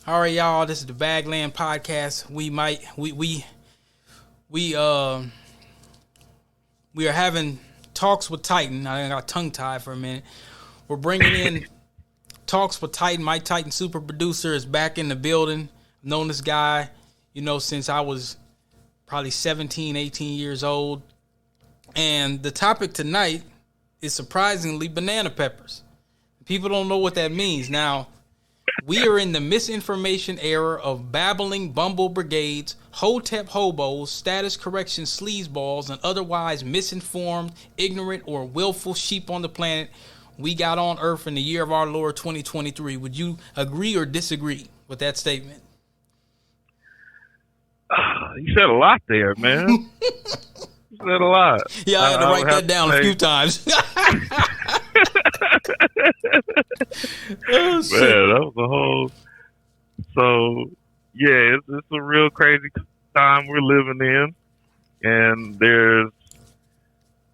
All right, y'all. This is the Bagland Podcast. We are having talks with Titan. I got tongue tied for a minute. We're bringing in talks with Titan. Mike Titan, super producer, is back in the building. I've known this guy, since I was probably 17, 18 years old. And the topic tonight is surprisingly banana peppers. People don't know what that means. Now, we are in the misinformation era of babbling bumble brigades, hotep hobos, status correction sleazeballs, and otherwise misinformed, ignorant, or willful sheep on the planet we got on Earth in the year of our Lord 2023. Would you agree or disagree with that statement? You said a lot there, man. You said a lot. Yeah, I had to write that down a few times. Man, that was a whole. So, yeah, it's a real crazy time we're living in, and there's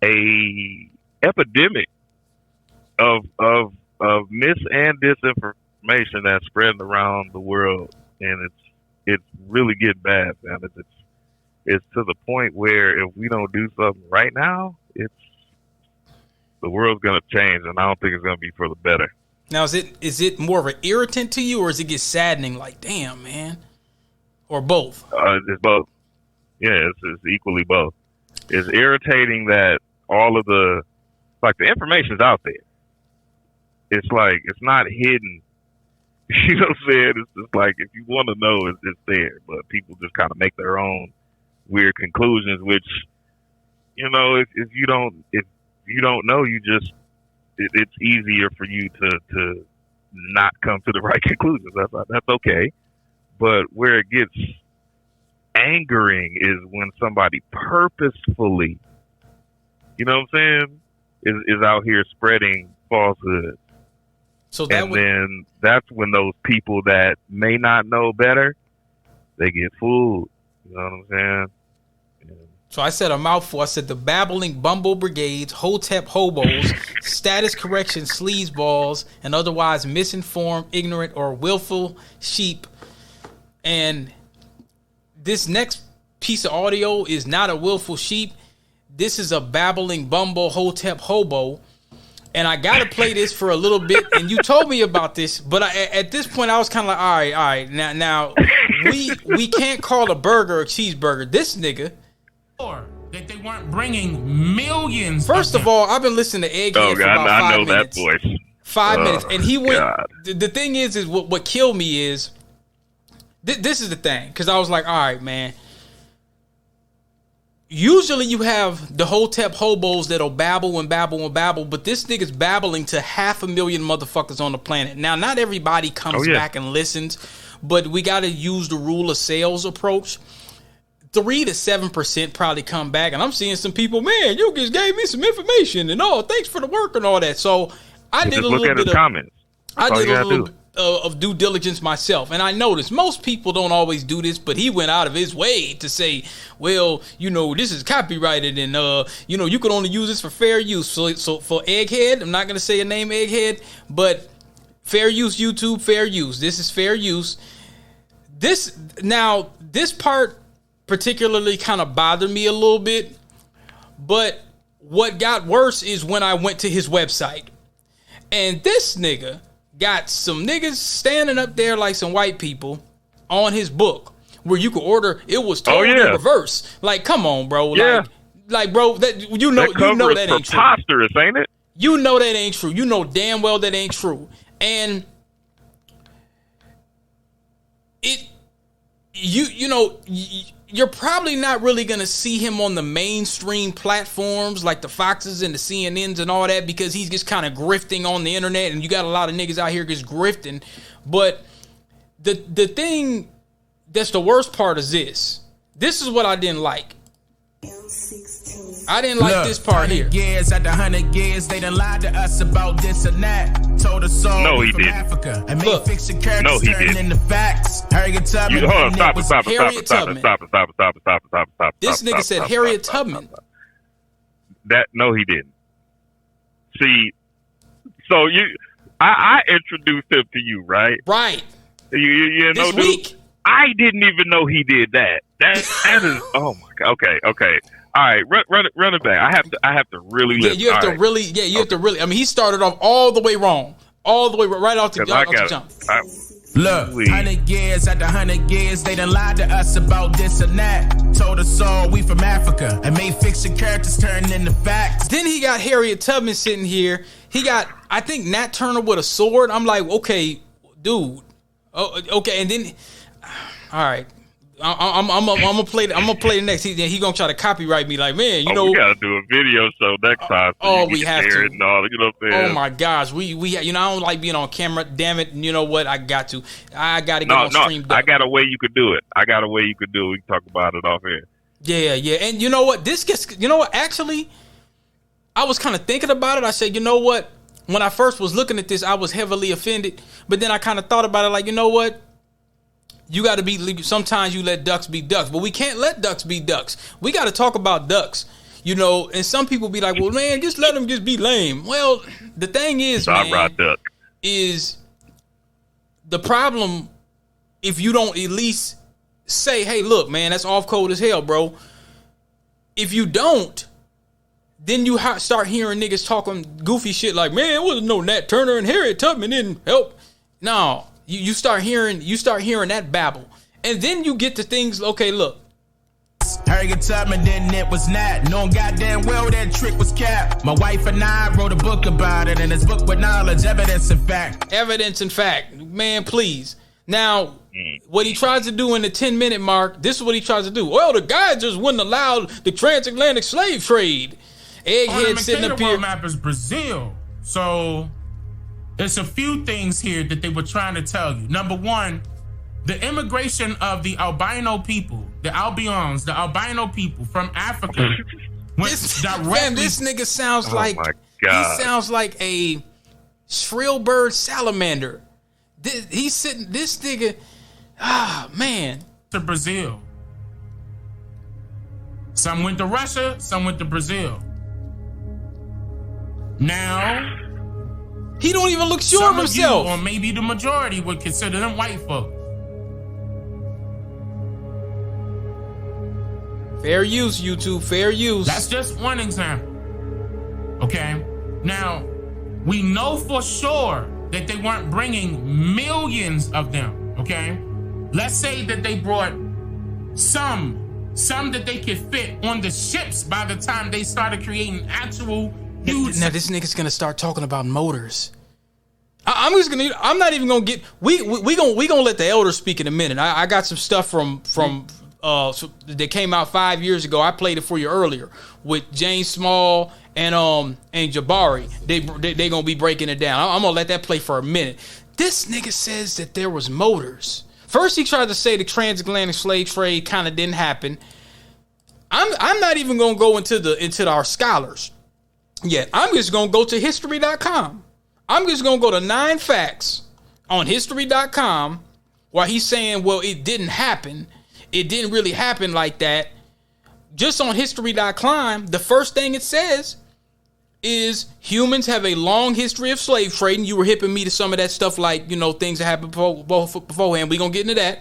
a epidemic of mis and disinformation that's spreading around the world, and it's really getting bad, man. It's to the point where if we don't do something right now, the world's gonna change, and I don't think it's gonna be for the better. Now, is it more of an irritant to you, or does it get saddening? Like, damn, man, or both? It's both. Yeah, it's equally both. It's irritating that all of the information's out there. It's like it's not hidden. You know what I'm saying? It's just like if you want to know, it's there, but people just kind of make their own weird conclusions. Which, if you don't know, it's easier for you to not come to the right conclusions. That's okay. But where it gets angering is when somebody purposefully, you know what I'm saying, is out here spreading falsehood. So then that's when those people that may not know better, they get fooled. You know what I'm saying? So I said a mouthful. I said the babbling bumble brigades, hotep hobos, status correction sleazeballs, and otherwise misinformed, ignorant, or willful sheep. And this next piece of audio is not a willful sheep. This is a babbling bumble hotep hobo. And I got to play this for a little bit. And you told me about this, but at this point I was kind of like, all right. Now we can't call a burger a cheeseburger. This nigga. That they weren't bringing millions. First of all, I've been listening to Egghead for about 5 minutes. That voice. 5 minutes, and he went. God. The thing is what killed me is this is the thing, because I was like, all right, man. Usually you have the hotep hobos that'll babble and babble and babble, but this nigga's babbling to 500,000 motherfuckers on the planet. Now, not everybody comes back and listens, but we got to use the rule of sales approach. 3 to 7% probably come back, and I'm seeing some people, man, you just gave me some information and thanks for the work and all that. So I did a little bit of comments. I did a little of due diligence myself, and I noticed most people don't always do this, but he went out of his way to say, well, this is copyrighted, and you can only use this for fair use. So for Egghead, I'm not gonna say a name, Egghead, but fair use, YouTube, fair use. This is fair use. This part particularly kind of bothered me a little bit, but what got worse is when I went to his website, and this nigga got some niggas standing up there like some white people on his book where you could order. It was totally reverse. Like, come on, bro. Yeah. Like, bro, that that ain't true. Preposterous, ain't it? You know that ain't true. You know damn well that ain't true. And you're probably not really going to see him on the mainstream platforms like the Foxes and the CNNs and all that, because he's just kind of grifting on the internet, and you got a lot of niggas out here just grifting. But the thing that's the worst part is this. This is what I didn't like. I didn't like this part here. Years after 100 years, they done lied to us about this and that. Told us all no, he from didn't. Africa and made fiction characters turn into facts. Harriet Tubman. Hold on, stop it. This nigga said Harriet Tubman. No, he didn't. See, so I introduced him to you, right? Right. You know, this week. I didn't even know he did that. That is. Oh my god. Okay. All right, run it back. I have to really. Yeah, you have to really. Yeah, you have to really. I mean, he started off all the way wrong, all the way right off the jump. Look, 100 years after 100 years, they done lied to us about this and that. Told us all we from Africa and made fiction characters turn into facts. Then he got Harriet Tubman sitting here. He got, I think, Nat Turner with a sword. I'm like, okay, dude. Oh, okay, and then, all right. I'm gonna play the next. He gonna try to copyright me, like, man, you know. We gotta do a video show next time. So we have to. And all, you know what I'm saying? Oh my gosh, we you know, I don't like being on camera. Damn it, you know what? I got to get on stream. I got a way you could do it. We can talk about it off here. Yeah, and you know what? You know what? Actually, I was kind of thinking about it. I said, you know what? When I first was looking at this, I was heavily offended. But then I kind of thought about it, like, you know what? You got to be. Sometimes you let ducks be ducks, but we can't let ducks be ducks. We got to talk about ducks, you know. And some people be like, "Well, man, just let them just be lame." Well, the thing is, is the problem if you don't at least say, "Hey, look, man, that's off cold as hell, bro." If you don't, then you start hearing niggas talking goofy shit like, "Man, it wasn't no Nat Turner and Harriet Tubman didn't help." No. You start hearing that babble, and then you get to things. Okay, look. Harriet Tubman, then it was Nat. Knowing goddamn well that trick was cap. My wife and I wrote a book about it, and it's book with knowledge, evidence and fact. Evidence and fact, man. Please. Now, what he tries to do in the 10-minute mark, this is what he tries to do. Well, the guy just wouldn't allow the transatlantic slave trade. Egghead sitting up here. The map is Brazil, so. There's a few things here that they were trying to tell you. Number one, the immigration of the albino people, the albino people from Africa went directly. Man, this nigga sounds like he sounds like a shrill bird salamander. He's sitting. This nigga, man. To Brazil. Some went to Russia. Some went to Brazil. Now. He don't even look sure of himself. Or maybe the majority would consider them white folk. Fair use, YouTube. Fair use. That's just one example. Okay? Now, we know for sure that they weren't bringing millions of them. Okay? Let's say that they brought some that they could fit on the ships by the time they started creating actual huge. Now this nigga's gonna start talking about motors. I'm not even gonna get. We gonna let the elders speak in a minute. I got some stuff from that came out 5 years ago. I played it for you earlier with James Small and Jabari. They gonna be breaking it down. I'm gonna let that play for a minute. This nigga says that there was motors. First he tried to say the transatlantic slave trade kind of didn't happen. I'm not even gonna go into our scholars. Yeah, I'm just going to go to history.com. I'm just going to go to 9 facts on history.com while he's saying, well, it didn't happen. It didn't really happen like that. Just on history.com, the first thing it says is humans have a long history of slave trading. You were hipping me to some of that stuff like, you know, things that happened beforehand. We're going to get into that.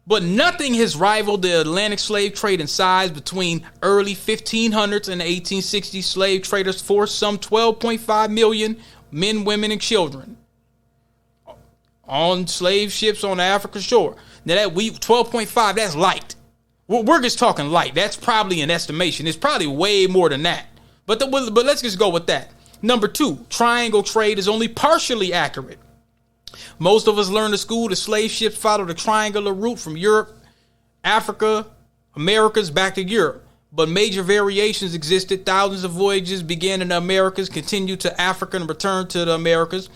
But nothing has rivaled the Atlantic slave trade in size between early 1500s and the 1860s. Slave traders forced some 12.5 million men, women, and children on slave ships on the African shore. Now that 12.5, that's light. We're just talking light. That's probably an estimation. It's probably way more than that. But let's just go with that. Number 2, triangle trade is only partially accurate. Most of us learned at school the slave ships followed a triangular route from Europe, Africa, Americas back to Europe. But major variations existed. Thousands of voyages began in the Americas, continued to Africa, and returned to the Americas.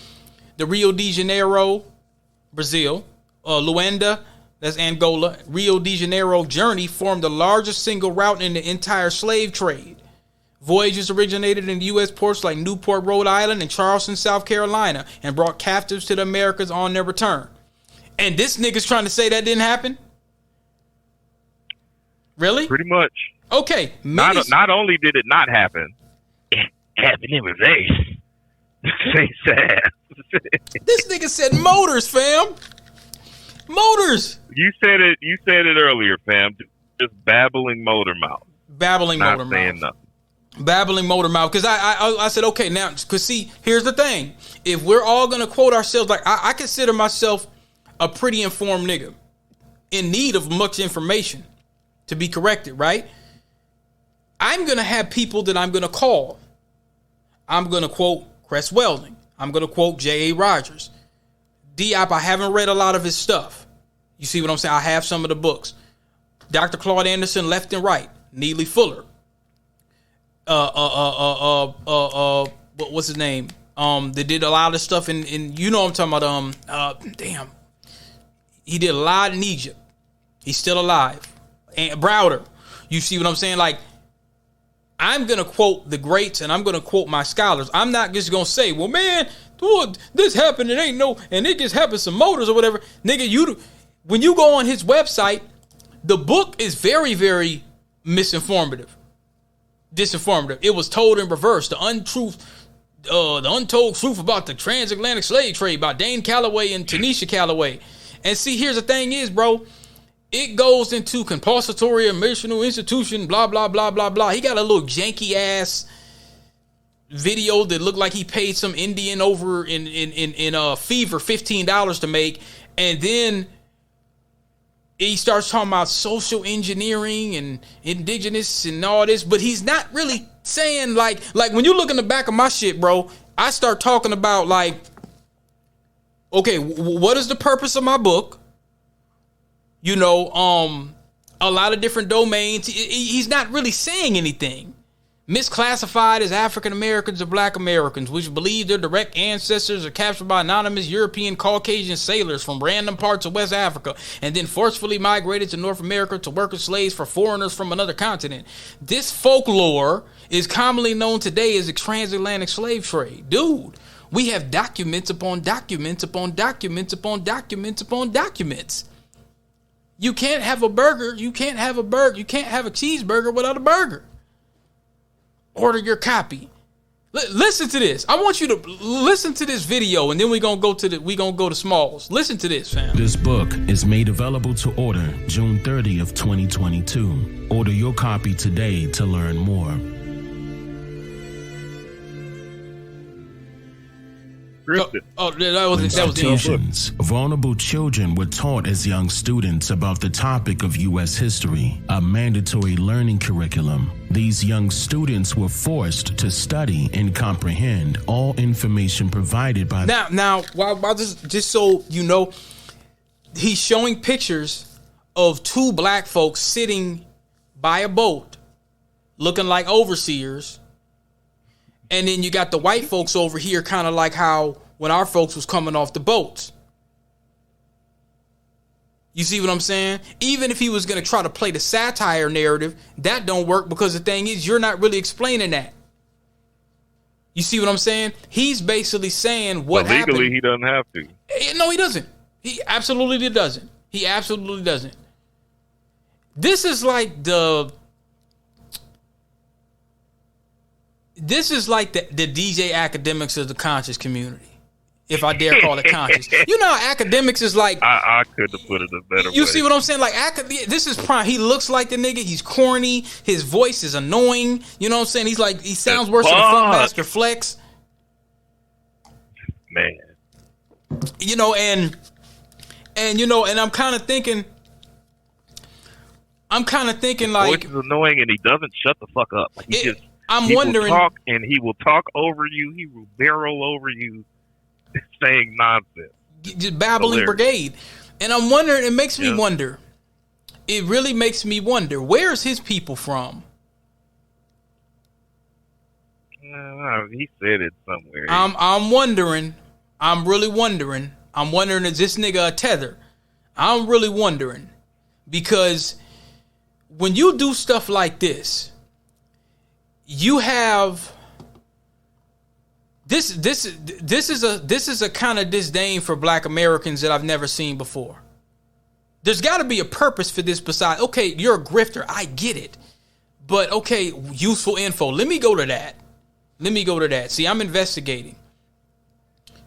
The Rio de Janeiro, Brazil, Luanda, that's Angola, Rio de Janeiro journey formed the largest single route in the entire slave trade. Voyages originated in U.S. ports like Newport, Rhode Island, and Charleston, South Carolina, and brought captives to the Americas on their return. And this nigga's trying to say that didn't happen? Really? Pretty much. Okay. Not only did it not happen, it happened in reverse. This nigga said motors, fam. years. You said it earlier, fam. Just babbling motor mouth. Babbling Not motor saying mouth. Nothing. Babbling motor mouth. Because I said, okay, now, because see, here's the thing. If we're all going to quote ourselves, like I consider myself a pretty informed nigga in need of much information to be corrected, right? I'm going to have people that I'm going to call. I'm going to quote Cress Welding. I'm going to quote J.A. Rogers. Diop, I haven't read a lot of his stuff. You see what I'm saying? I have some of the books. Dr. Claude Anderson, Left and Right. Neely Fuller. What's his name? They did a lot of stuff in you know what I'm talking about. Damn. He did a lot in Egypt. He's still alive. And Browder. You see what I'm saying? Like, I'm going to quote the greats and I'm going to quote my scholars. I'm not just going to say, well, man, this happened. And it just happened some motors or whatever. Nigga, when you go on his website, the book is very, very disinformative. It was told in reverse. The untold truth about the transatlantic slave trade by Dane Calloway and Tanisha Calloway. And see, here's the thing is, bro, it goes into compulsory emotional institution, blah, blah, blah, blah, blah. He got a little janky ass video that looked like he paid some Indian over in Fever $15 to make. And then he starts talking about social engineering and indigenous and all this, but he's not really saying like when you look in the back of my shit, bro, I start talking about like, okay, what is the purpose of my book? You know, a lot of different domains. He's not really saying anything. Misclassified as African Americans or Black Americans, which believe their direct ancestors are captured by anonymous European Caucasian sailors from random parts of West Africa and then forcefully migrated to North America to work as slaves for foreigners from another continent. This folklore is commonly known today as the transatlantic slave trade. Dude, we have documents upon documents upon documents upon documents upon documents. You can't have a burger. You can't have a cheeseburger without a burger. Order your copy. Listen to this. I want you to listen to this video, and then we're gonna go to Smalls. Listen to this, fam. This book is made available to order June 30th, 2022. Order your copy today to learn more. Institutions. Vulnerable children were taught as young students about the topic of U.S. history, a mandatory learning curriculum. These young students were forced to study and comprehend all information provided by... Now, while just so you know, he's showing pictures of two black folks sitting by a boat, looking like overseers. And then you got the white folks over here, kind of like how when our folks was coming off the boats. You see what I'm saying? Even if he was going to try to play the satire narrative, that don't work because the thing is, you're not really explaining that. You see what I'm saying? He's basically saying what happened. Legally, he doesn't have to. No, he doesn't. He absolutely doesn't. He absolutely doesn't. This is like the DJ academics of the conscious community, if I dare call it conscious. You know how academics is like... I could have put it a better way. You see what I'm saying? Like, this is prime. He looks like the nigga. He's corny. His voice is annoying. You know what I'm saying? He's like, he sounds worse than a Funkmaster Flex. Man. You know, and I'm kind of thinking like... His voice is annoying and he doesn't shut the fuck up. Like, he wondering... will talk and he will talk over you. He will barrel over you saying nonsense. Just babbling brigade. And I'm wondering, it makes me wonder. It really makes me wonder, where's his people from? He said it somewhere. I'm wondering. I'm really wondering. I'm wondering, is this nigga a tether? I'm really wondering. Because when you do stuff like this, you have this is a kind of disdain for black Americans that I've never seen before. There's got to be a purpose for this besides, okay, you're a grifter, I get it. But okay, useful info. Let me go to that. See, I'm investigating.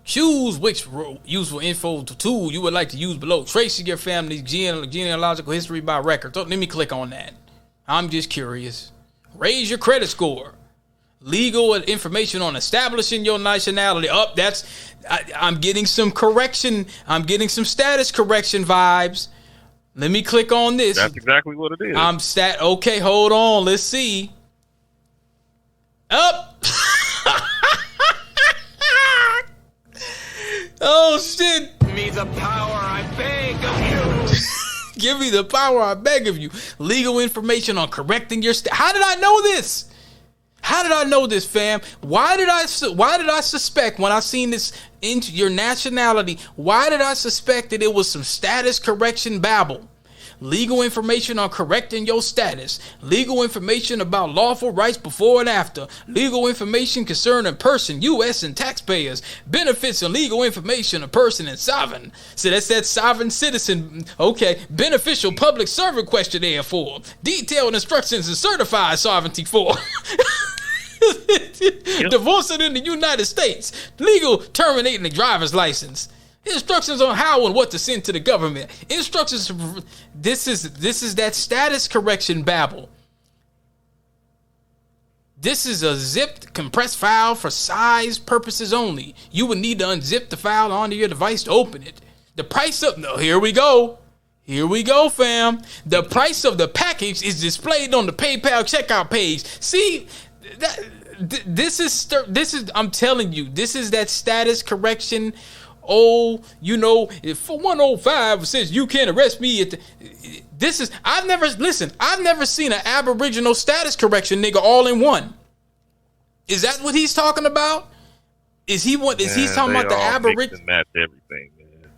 Choose which useful info tool you would like to use below. Tracing your family's genealogical history by record. So let me click on that. I'm just curious. Raise your credit score. Legal information on establishing your nationality. I'm getting some correction. I'm getting some status correction vibes. Let me click on this. That's exactly what it is. Okay, hold on. Let's see. Up. Oh, shit. Give me the power, I beg of you. Give me the power, I beg of you. Legal information on correcting your How did I know this? How did I know this, fam? Why did I suspect when I seen this in your nationality? Why did I suspect that it was some status correction babble? Legal information on correcting your status. Legal information about lawful rights before and after. Legal information concerning person, U.S. and taxpayers. Benefits and legal information of person and sovereign. So that's that sovereign citizen. Okay. Beneficial public servant questionnaire for. Detailed instructions and certified sovereignty for. Divorcing in the United States. Legal terminating the driver's license. Instructions on how and what to send to the government. Instructions. This is that status correction babble. This is a zipped compressed file for size purposes only. You would need to unzip the file onto your device to open it. The price of here we go. Here we go, fam. The price of the package is displayed on the PayPal checkout page. See, this is I'm telling you, this is that status correction. Oh, if for 105 says you can't arrest me I've never seen an Aboriginal status correction nigga all in one. Is that what he's talking about? Is he talking about the Aboriginal? Match everything, man.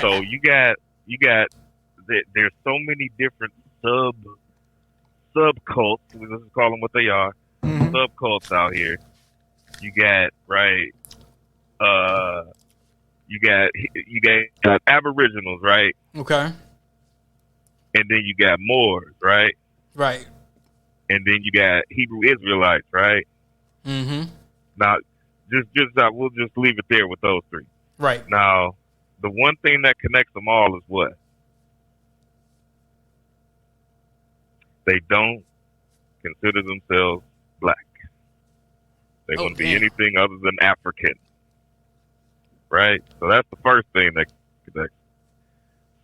So you got there's so many different subcults. Let's call them what they are. Mm-hmm. Subcults out here. You got You got Aboriginals, right? Okay. And then you got Moors, right? Right. And then you got Hebrew Israelites, right? Mm-hmm. Now, we'll just leave it there with those three. Right. Now, the one thing that connects them all is what? They don't consider themselves black. They want to be anything other than African. Right? So that's the first thing that connects them.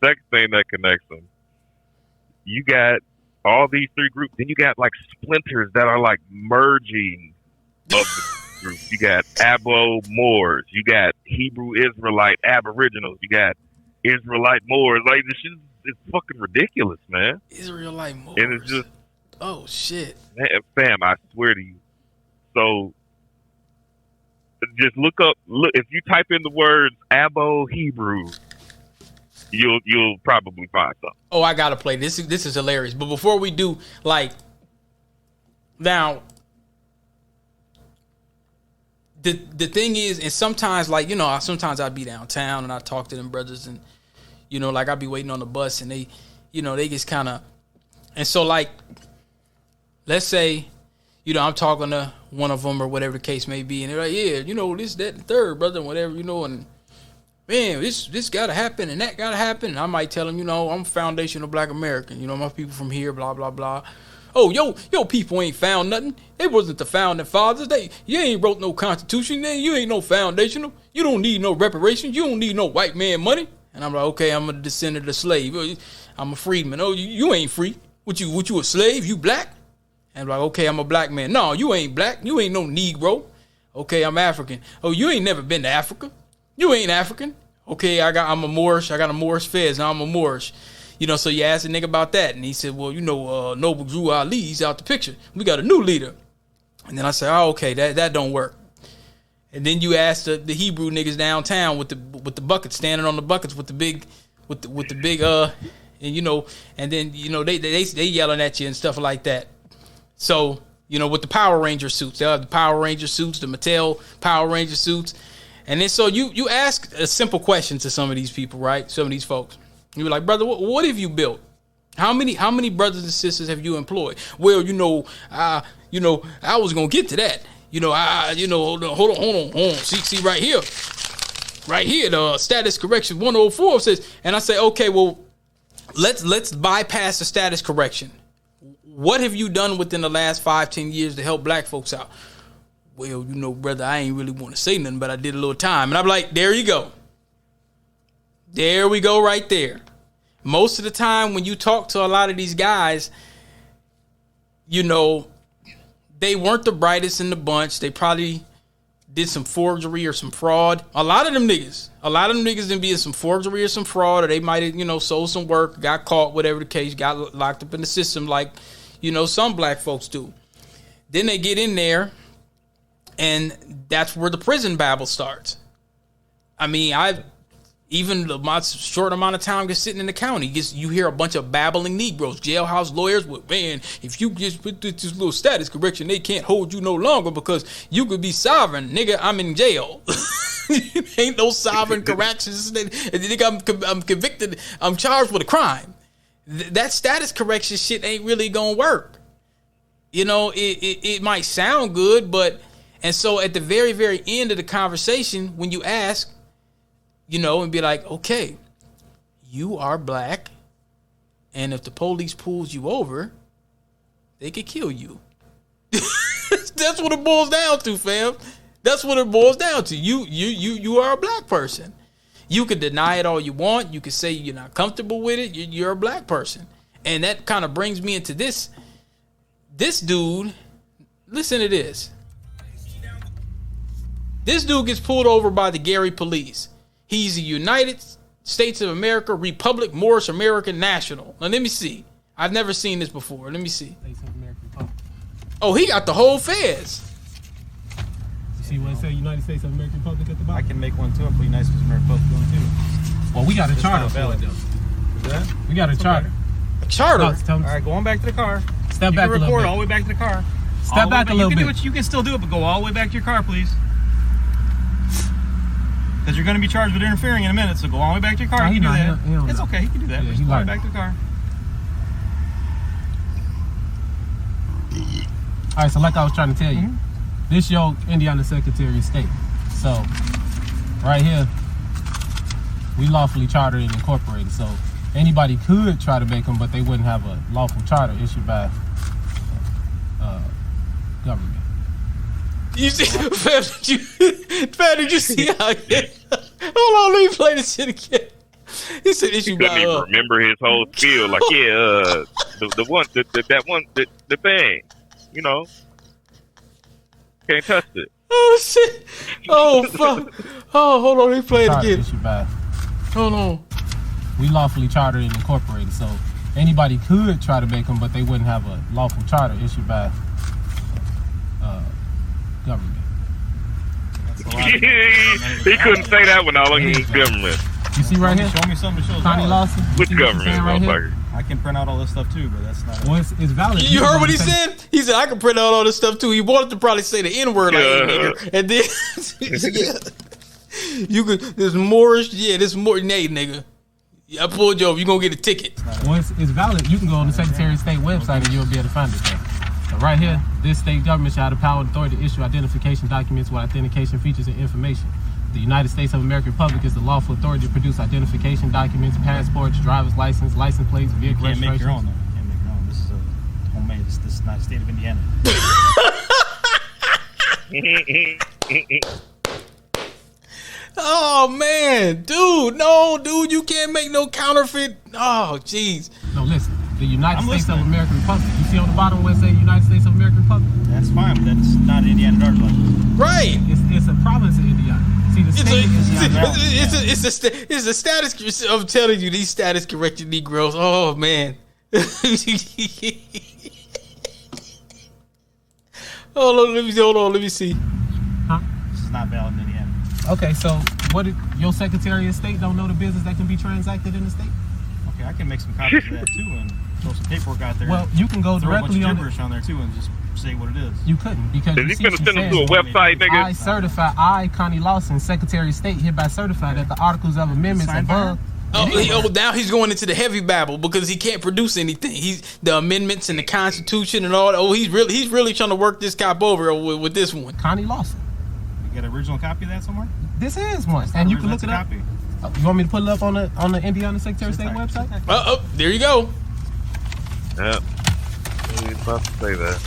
Second thing that connects them, you got all these three groups. Then you got like splinters that are like merging of the groups. You got Abo Moors. You got Hebrew Israelite Aboriginals. You got Israelite Moors. Like, this shit is fucking ridiculous, man. Israelite Moors. And it's just... Oh, shit. Man, fam, I swear to you. So... just look, if you type in the words Abo Hebrew, you'll probably find something. Oh, I gotta play this. This is hilarious. But before we do, now the thing is, and sometimes sometimes I'd be downtown and I talk to them brothers, and I'd be waiting on the bus, and they just kind of, and so let's say. I'm talking to one of them or whatever the case may be, and they're like, yeah, this, that, and the third, brother, and whatever, and man, this gotta happen and that gotta happen. And I might tell them, I'm foundational Black American, my people from here, blah, blah, blah. Oh, yo people ain't found nothing. They wasn't the founding fathers. You ain't wrote no constitution. You ain't no foundational. You don't need no reparations. You don't need no white man money. And I'm like, okay, I'm a descendant of slave. I'm a freedman. Oh, you ain't free. What you a slave? You black? And I'm like, okay, I'm a black man. No, you ain't black. You ain't no Negro. Okay, I'm African. Oh, you ain't never been to Africa. You ain't African. Okay, I'm a Moorish. I got a Moorish fez. Now I'm a Moorish. So you asked a nigga about that, and he said, well, Noble Drew Ali's out the picture. We got a new leader. And then I said, oh, okay, that don't work. And then you asked the Hebrew niggas downtown with the buckets, standing on the buckets with the big and then they yelling at you and stuff like that. So, with the Power Ranger suits, they have the Power Ranger suits, the Mattel Power Ranger suits. And then so you ask a simple question to some of these people, right? Some of these folks. You're like, brother, what have you built? How many brothers and sisters have you employed? Well, I was gonna get to that. Hold on. See right here. right here, the status correction 104 says, and I say, okay, well, let's bypass the status correction. What have you done within the last 5-10 years to help black folks out? Well, brother, I ain't really want to say nothing, but I did a little time. And I'm like, there you go. There we go right there. Most of the time when you talk to a lot of these guys, they weren't the brightest in the bunch. They probably did some forgery or some fraud. A lot of them niggas didn't be in some forgery or some fraud, or they might have, sold some work, got caught, whatever the case, got locked up in the system like, some black folks do. Then they get in there, and that's where the prison babble starts. I mean, even my short amount of time just sitting in the county, you hear a bunch of babbling Negroes, jailhouse lawyers with, man, if you just put this little status correction, they can't hold you no longer because you could be sovereign. Nigga, I'm in jail. Ain't no sovereign corrections. Nigga, I'm convicted. I'm charged with a crime. That status correction shit ain't really gonna work. It might sound good, and so at the very, very end of the conversation, when you ask, and be like, okay, you are black, and if the police pulls you over, they could kill you. That's what it boils down to, fam. That's what it boils down to. You are a black person. You can deny it all you want. You can say you're not comfortable with it. You're a black person. And that kind of brings me into this dude. Listen to this. This dude gets pulled over by the Gary police. He's a United States of America Republic Morris American national. Now, let me see. I've never seen this before. Let me see. Oh, he got the whole feds. You see what it says, United States of American Republic at the bottom? I can make one too. I'll put United States of American Republic too. Well, we got a charter. Is that? We got a charter. A charter? All right, go on back to the car. Step back a little bit. Record all the way back to the car. Step back a little bit. You can still do it, but go all the way back to your car, please. Because you're going to be charged with interfering in a minute, so go all the way back to your car. He can do that. It's okay, he can do that. Just go all the way back to the car. All right, so like I was trying to tell you, this your Indiana Secretary of State. So, right here, we lawfully chartered and incorporated. So, anybody could try to make them, but they wouldn't have a lawful charter issued by government. You see, fam, did you see how? Hold on, let me play this shit again. He said issue by. Couldn't even remember his whole spiel. Like, the thing, can't touch it. Oh shit! Oh fuck! Oh, hold on, let me play it again. Issued by. Hold on. We lawfully chartered and incorporated. So anybody could try to make them, but they wouldn't have a lawful charter issued by government. He couldn't say that when all in government. You see right here? Show me something that shows Connie Lawson. Which government, right motherfucker? I can print out all this stuff too, but that's not. Well, it's valid. You heard what he said? He said I can print out all this stuff too. He wanted to probably say the N-word like nigga, and then you could. This Moorish, this more nay nigga. I pulled you over. You gonna get a ticket. Well, it's valid. You can go on the Secretary of State website and you'll be able to find it there. So right here, this state government shall have the power and authority to issue identification documents with authentication features and information. The United States of American Republic is the lawful authority to produce identification documents, passports, driver's license, license plates, vehicle You can't make your registrations. own, though. You can't make your own. This is a homemade. This is not the state of Indiana. Oh man, dude, you can't make no counterfeit. Oh jeez. No, listen. The United States of American Republic. You see on the bottom where it says United States of American Republic? That's fine, but that's not Indiana driver's license. Right. It's a province of Indiana. See, the state is Indiana. It's a status. I'm telling you, these status corrected Negroes. Oh man. Hold on, let me see. Huh? This is not valid in Indiana. Okay, so what did your Secretary of State don't know the business that can be transacted in the state? Okay, I can make some copies of that too and throw some paperwork out there. Well, you can go directly on there too and just say what it is. You couldn't because Is he gonna send them to a website, nigga? I, Connie Lawson, Secretary of State, hereby certify that the articles of amendments above. Now he's going into the heavy babble because he can't produce anything. He's the amendments and the Constitution and all. Oh, he's really trying to work this cop over with this one. Connie Lawson. You got an original copy of that somewhere? This is one, and you can look it up. You want me to pull it up on the Indiana Secretary of State website? There you go. Yeah. I was about to say that.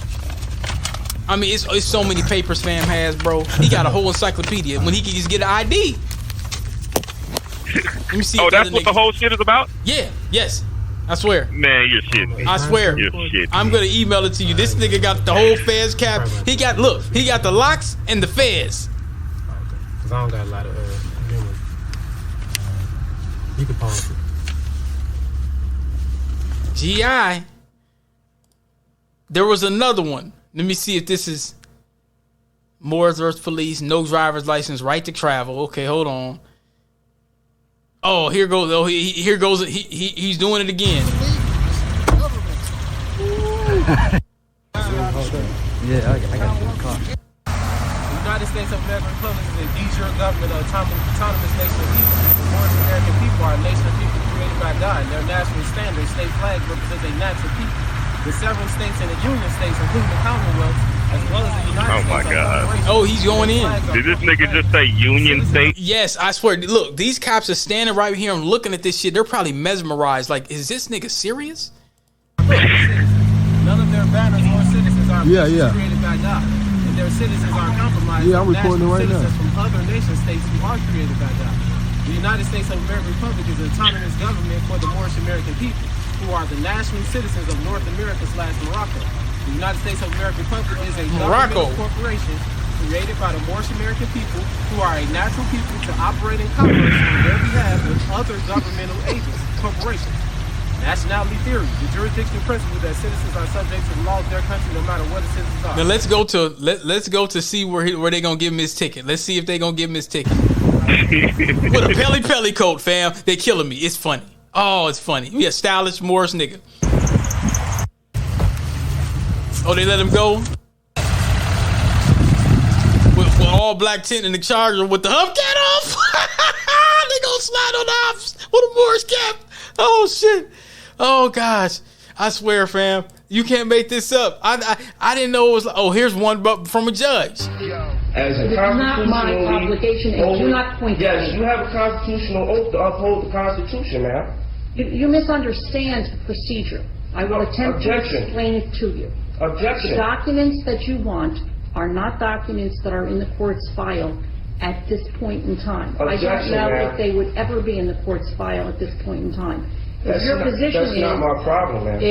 I mean, it's so many papers fam has, bro. He got a whole encyclopedia when he can just get an ID. Let me see. Oh, that's what the whole shit is about? Yeah. Yes. I swear. Man, you're shitting. I swear. You're shitting. I'm gonna email it to you. This nigga got the whole fez cap. He got the locks and the fez. Cause I don't got a lot of memory. You can pause it. GI. There was another one. Let me see if this is Moore's versus Police. No driver's license, right to travel. Okay, hold on. Oh, here goes. Oh, here goes. He's doing it again. Yeah, I got the car. The United States of American Republic is a de jure government of autonomous nation of people. The Morris American people are a nation of people created by God. Their national standard, state flag, represents a natural people. The several states and the Union states, including the Commonwealth, as well as the United States. Oh my God! Oh, he's going in. Did this nigga just say Union State? Yes, I swear. Look, these cops are standing right here and looking at this shit. They're probably mesmerized. Like, is this nigga serious? Look, none of their banners or citizens are created by God, and their citizens are compromised. Yeah, I'm recording it right now. Citizens from other nation states who are created by God. The United States of American Republic is an autonomous government for the Moorish American people, who are the national citizens of North America / Morocco. The United States of American Republic is a governmental corporation created by the Moorish American people, who are a natural people to operate in commerce on their behalf with other governmental agents, corporations. Nationality theory, the jurisdiction principle that citizens are subject to the laws of their country no matter what the citizens are. Now let's go to see where they gonna give him his ticket. Let's see if they gonna give him his ticket. With a pelly coat, fam. They killing me. It's funny. Oh, it's funny. We a stylish Morris nigga. Oh, they let him go? With all black tint in the Charger with the hubcap off? They gonna slide on the hops with a Morris cap. Oh, shit. Oh, gosh. I swear, fam. You can't make this up. I didn't know it was... Oh, here's one from a judge. As a it is not my obligation, and do not point to me. Yes, you have a constitutional oath to uphold the Constitution, ma'am. You misunderstand the procedure. I will attempt to explain it to you. Objection. The documents that you want are not documents that are in the court's file at this point in time. Objection, I don't know if they would ever be in the court's file at this point in time. That's not my problem, man.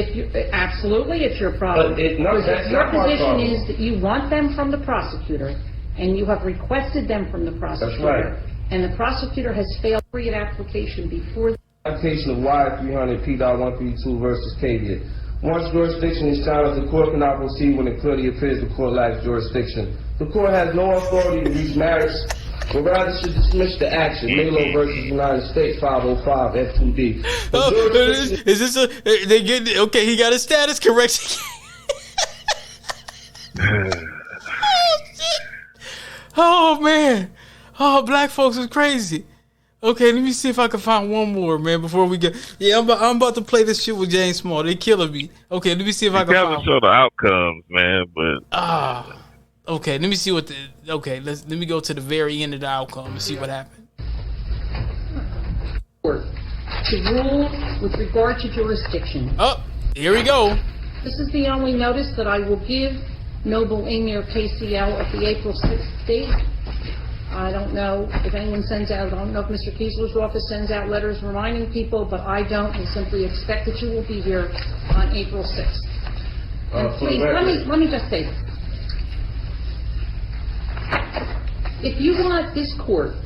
Absolutely, it's your problem. Your position is that you want them from the prosecutor, and you have requested them from the prosecutor. That's right. And the prosecutor has failed to read application before the application of Y300P.132 versus Caveat. Once jurisdiction is challenged, the court cannot proceed when it clearly appears the court lacks jurisdiction. The court has no authority to reach merits, but rather should dismiss the action. Melo versus United States 505 F2D. Is this a... They get... Okay, he got a status correction. Oh, shit. Oh, man. Oh, black folks is crazy. Okay, let me see if I can find one more, man, before we get... Yeah, I'm about to play this shit with James Small. They killing me. Okay, let me see if I can find... You gotta show the outcomes, man, but... Okay, let me see what the... Okay, let me go to the very end of the outcome and see what happened. To rule with regard to jurisdiction. Oh, here we go. This is the only notice that I will give Noble Emir KCL at the April 6th date. I don't know if anyone sends out, I don't know if Mr. Kiesler's office sends out letters reminding people, but I don't, and simply expect that you will be here on April 6th. And please, let me just say this. If you want this court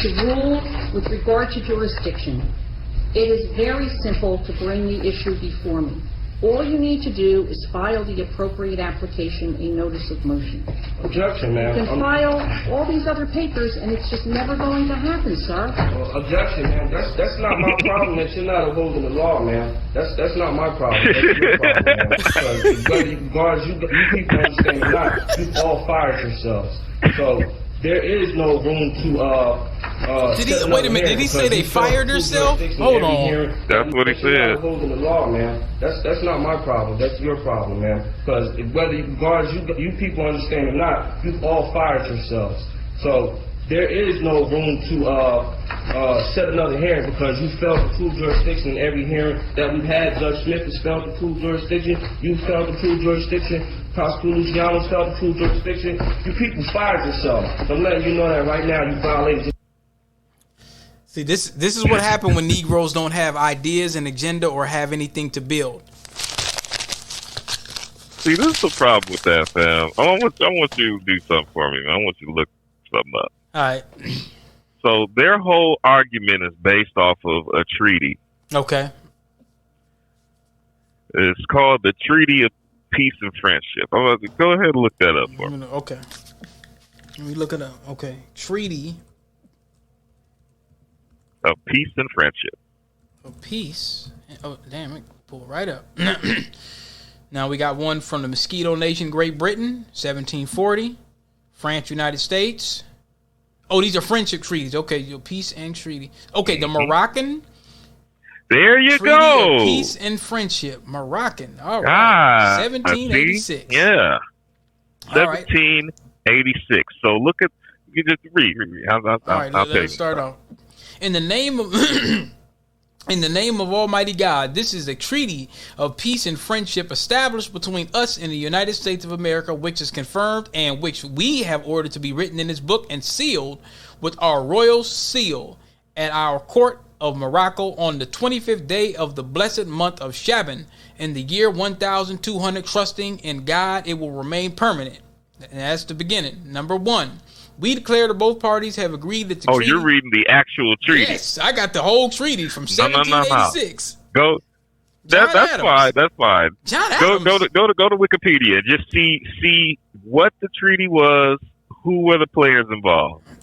to rule with regard to jurisdiction, it is very simple to bring the issue before me. All you need to do is file the appropriate application, a notice of motion. Objection, ma'am. You can file all these other papers, and it's just never going to happen, sir. Objection, ma'am. That's not my problem that you're not upholding the law, ma'am. That's not my problem. That's your problem, ma'am. Because regardless, you people understand or not, you've all fired yourselves. So there is no room to wait a minute, did he say they fired themselves? Hold on. That's what he said. Holding the law, man. That's not my problem. That's your problem, man. Because regardless, you people understand or not, you've all fired yourselves. So there is no room to set another hearing because you failed to prove jurisdiction in every hearing that we've had. Judge Smith has failed to prove jurisdiction. You failed to prove jurisdiction. Prosecutor Luciano's failed to prove jurisdiction. You people fired yourselves. I'm letting you know that right now. You violated. See, this is what happened when Negroes don't have ideas, an agenda, or have anything to build. See, this is the problem with that, fam. I want you to do something for me, man. I want you to look something up. All right. So their whole argument is based off of a treaty. Okay. It's called the Treaty of Peace and Friendship. Go ahead and look that up for me. Okay. Let me look it up. Okay. Treaty of Peace and Friendship. Of peace. Oh, damn it. Pull right up. Now we got one from the Mosquito Nation, Great Britain, 1740. France, United States. Oh, these are friendship treaties. Okay, your peace and treaty. Okay, the Moroccan. There you Treaty go. Of Peace and Friendship. Moroccan. All right. 1786. Yeah. 1786. Right. So look at, you just read. All right, let's start off. In the name of in the name of Almighty God, this is a treaty of peace and friendship established between us and the United States of America, which is confirmed and which we have ordered to be written in this book and sealed with our royal seal at our court of Morocco on the 25th day of the blessed month of Shaban in the year 1200, trusting in God it will remain permanent. And that's the beginning. Number one. We declare that both parties have agreed that the treaty... you're reading the actual treaty. Yes, I got the whole treaty from 1786. No. Go. That's fine. That's fine. John Adams. Go to Wikipedia. Just see what the treaty was. Who were the players involved? I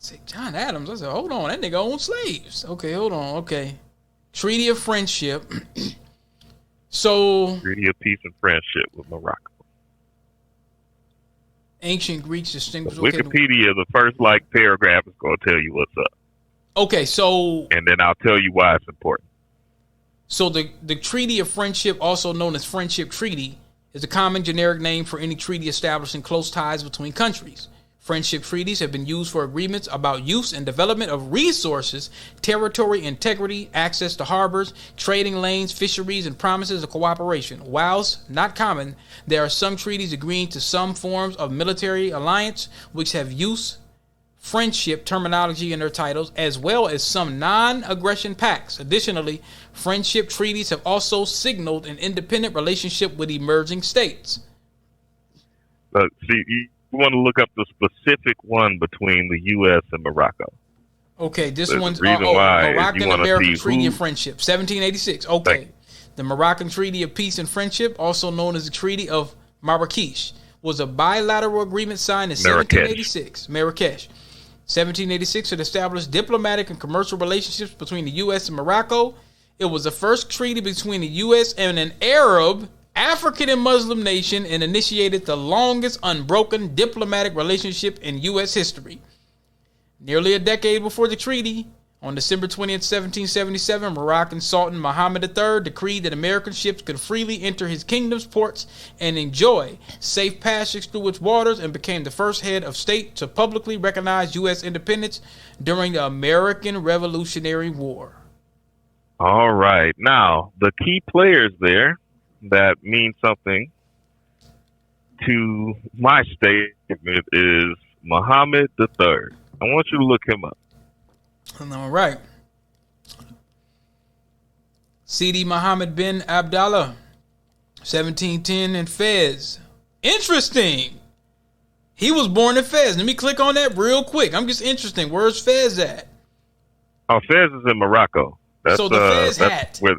said John Adams. I said, hold on, that nigga owned slaves. Okay, hold on. Okay, Treaty of Friendship. So Treaty of Peace and Friendship with Morocco. Ancient Greeks distinguished. Wikipedia, the first paragraph is going to tell you what's up. Okay, so and then I'll tell you why it's important. So the Treaty of Friendship, also known as Friendship Treaty, is a common generic name for any treaty establishing close ties between countries. Friendship treaties have been used for agreements about use and development of resources, territory integrity, access to harbors, trading lanes, fisheries, and promises of cooperation. Whilst not common, there are some treaties agreeing to some forms of military alliance which have use friendship terminology in their titles, as well as some non-aggression pacts. Additionally, friendship treaties have also signaled an independent relationship with emerging states. You want to look up the specific one between the U.S. and Morocco. Okay, this one's Moroccan-American Treaty of Friendship, 1786. Okay, the Moroccan Treaty of Peace and Friendship, also known as the Treaty of Marrakech, was a bilateral agreement signed in 1786. Marrakech. 1786 had established diplomatic and commercial relationships between the U.S. and Morocco. It was the first treaty between the U.S. and an Arab, African and Muslim nation, and initiated the longest unbroken diplomatic relationship in U.S. history. Nearly a decade before the treaty, on December 20th, 1777, Moroccan Sultan Mohammed III decreed that American ships could freely enter his kingdom's ports and enjoy safe passage through its waters, and became the first head of state to publicly recognize U.S. independence during the American Revolutionary War. All right. Now, the key players there that mean something to my statement is Muhammad III. I want you to look him up. All right. Sidi Muhammad bin Abdallah, 1710 in Fez. Interesting. He was born in Fez. Let me click on that real quick. I'm just interested. Where's Fez at? Oh, Fez is in Morocco. So the Fez hat. Where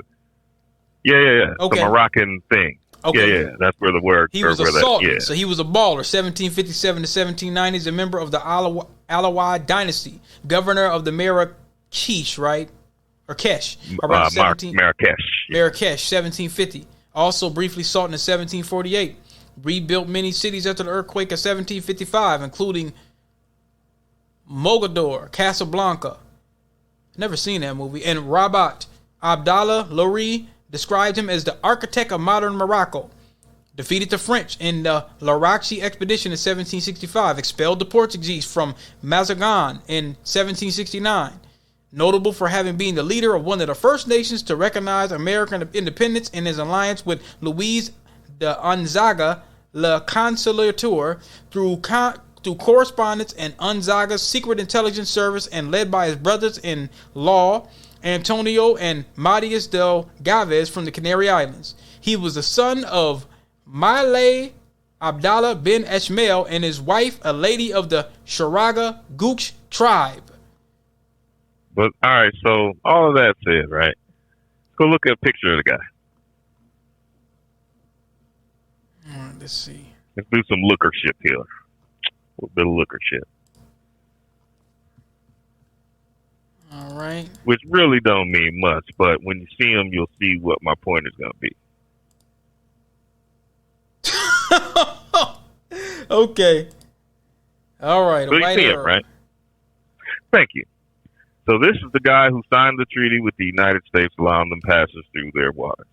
yeah. Okay. The Moroccan thing. Okay. Yeah. That's where the word. He was a sultan, so he was a baller. 1757 to 1790. He's a member of the Alawite dynasty, governor of the Marrakech, right? Or Kesh. Marrakech. Marrakech, 1750. Also briefly sultan in 1748. Rebuilt many cities after the earthquake of 1755, including Mogador, Casablanca. Never seen that movie. And Rabat. Abdallah Lori described him as the architect of modern Morocco. defeated the French in the Larache expedition in 1765, expelled the Portuguese from Mazagan in 1769. Notable for having been the leader of one of the first nations to recognize American independence in his alliance with Louis de Gonzaga, Le Consolateur, through correspondence and Gonzaga's secret intelligence service, and led by his brothers-in-law Antonio and Matias del Gaves from the Canary Islands. He was the son of Malay Abdallah bin Ishmael and his wife, a lady of the Sharaga Gooch tribe. But all right, so all of that said, right? Go look at a picture of the guy. All right, let's see. Let's do some lookership here. A bit of lookership. All right. Which really don't mean much, but when you see him, you'll see what my point is going to be. Okay. All right. So you see him, right? Thank you. So this is the guy who signed the treaty with the United States, allowing them passage through their waters.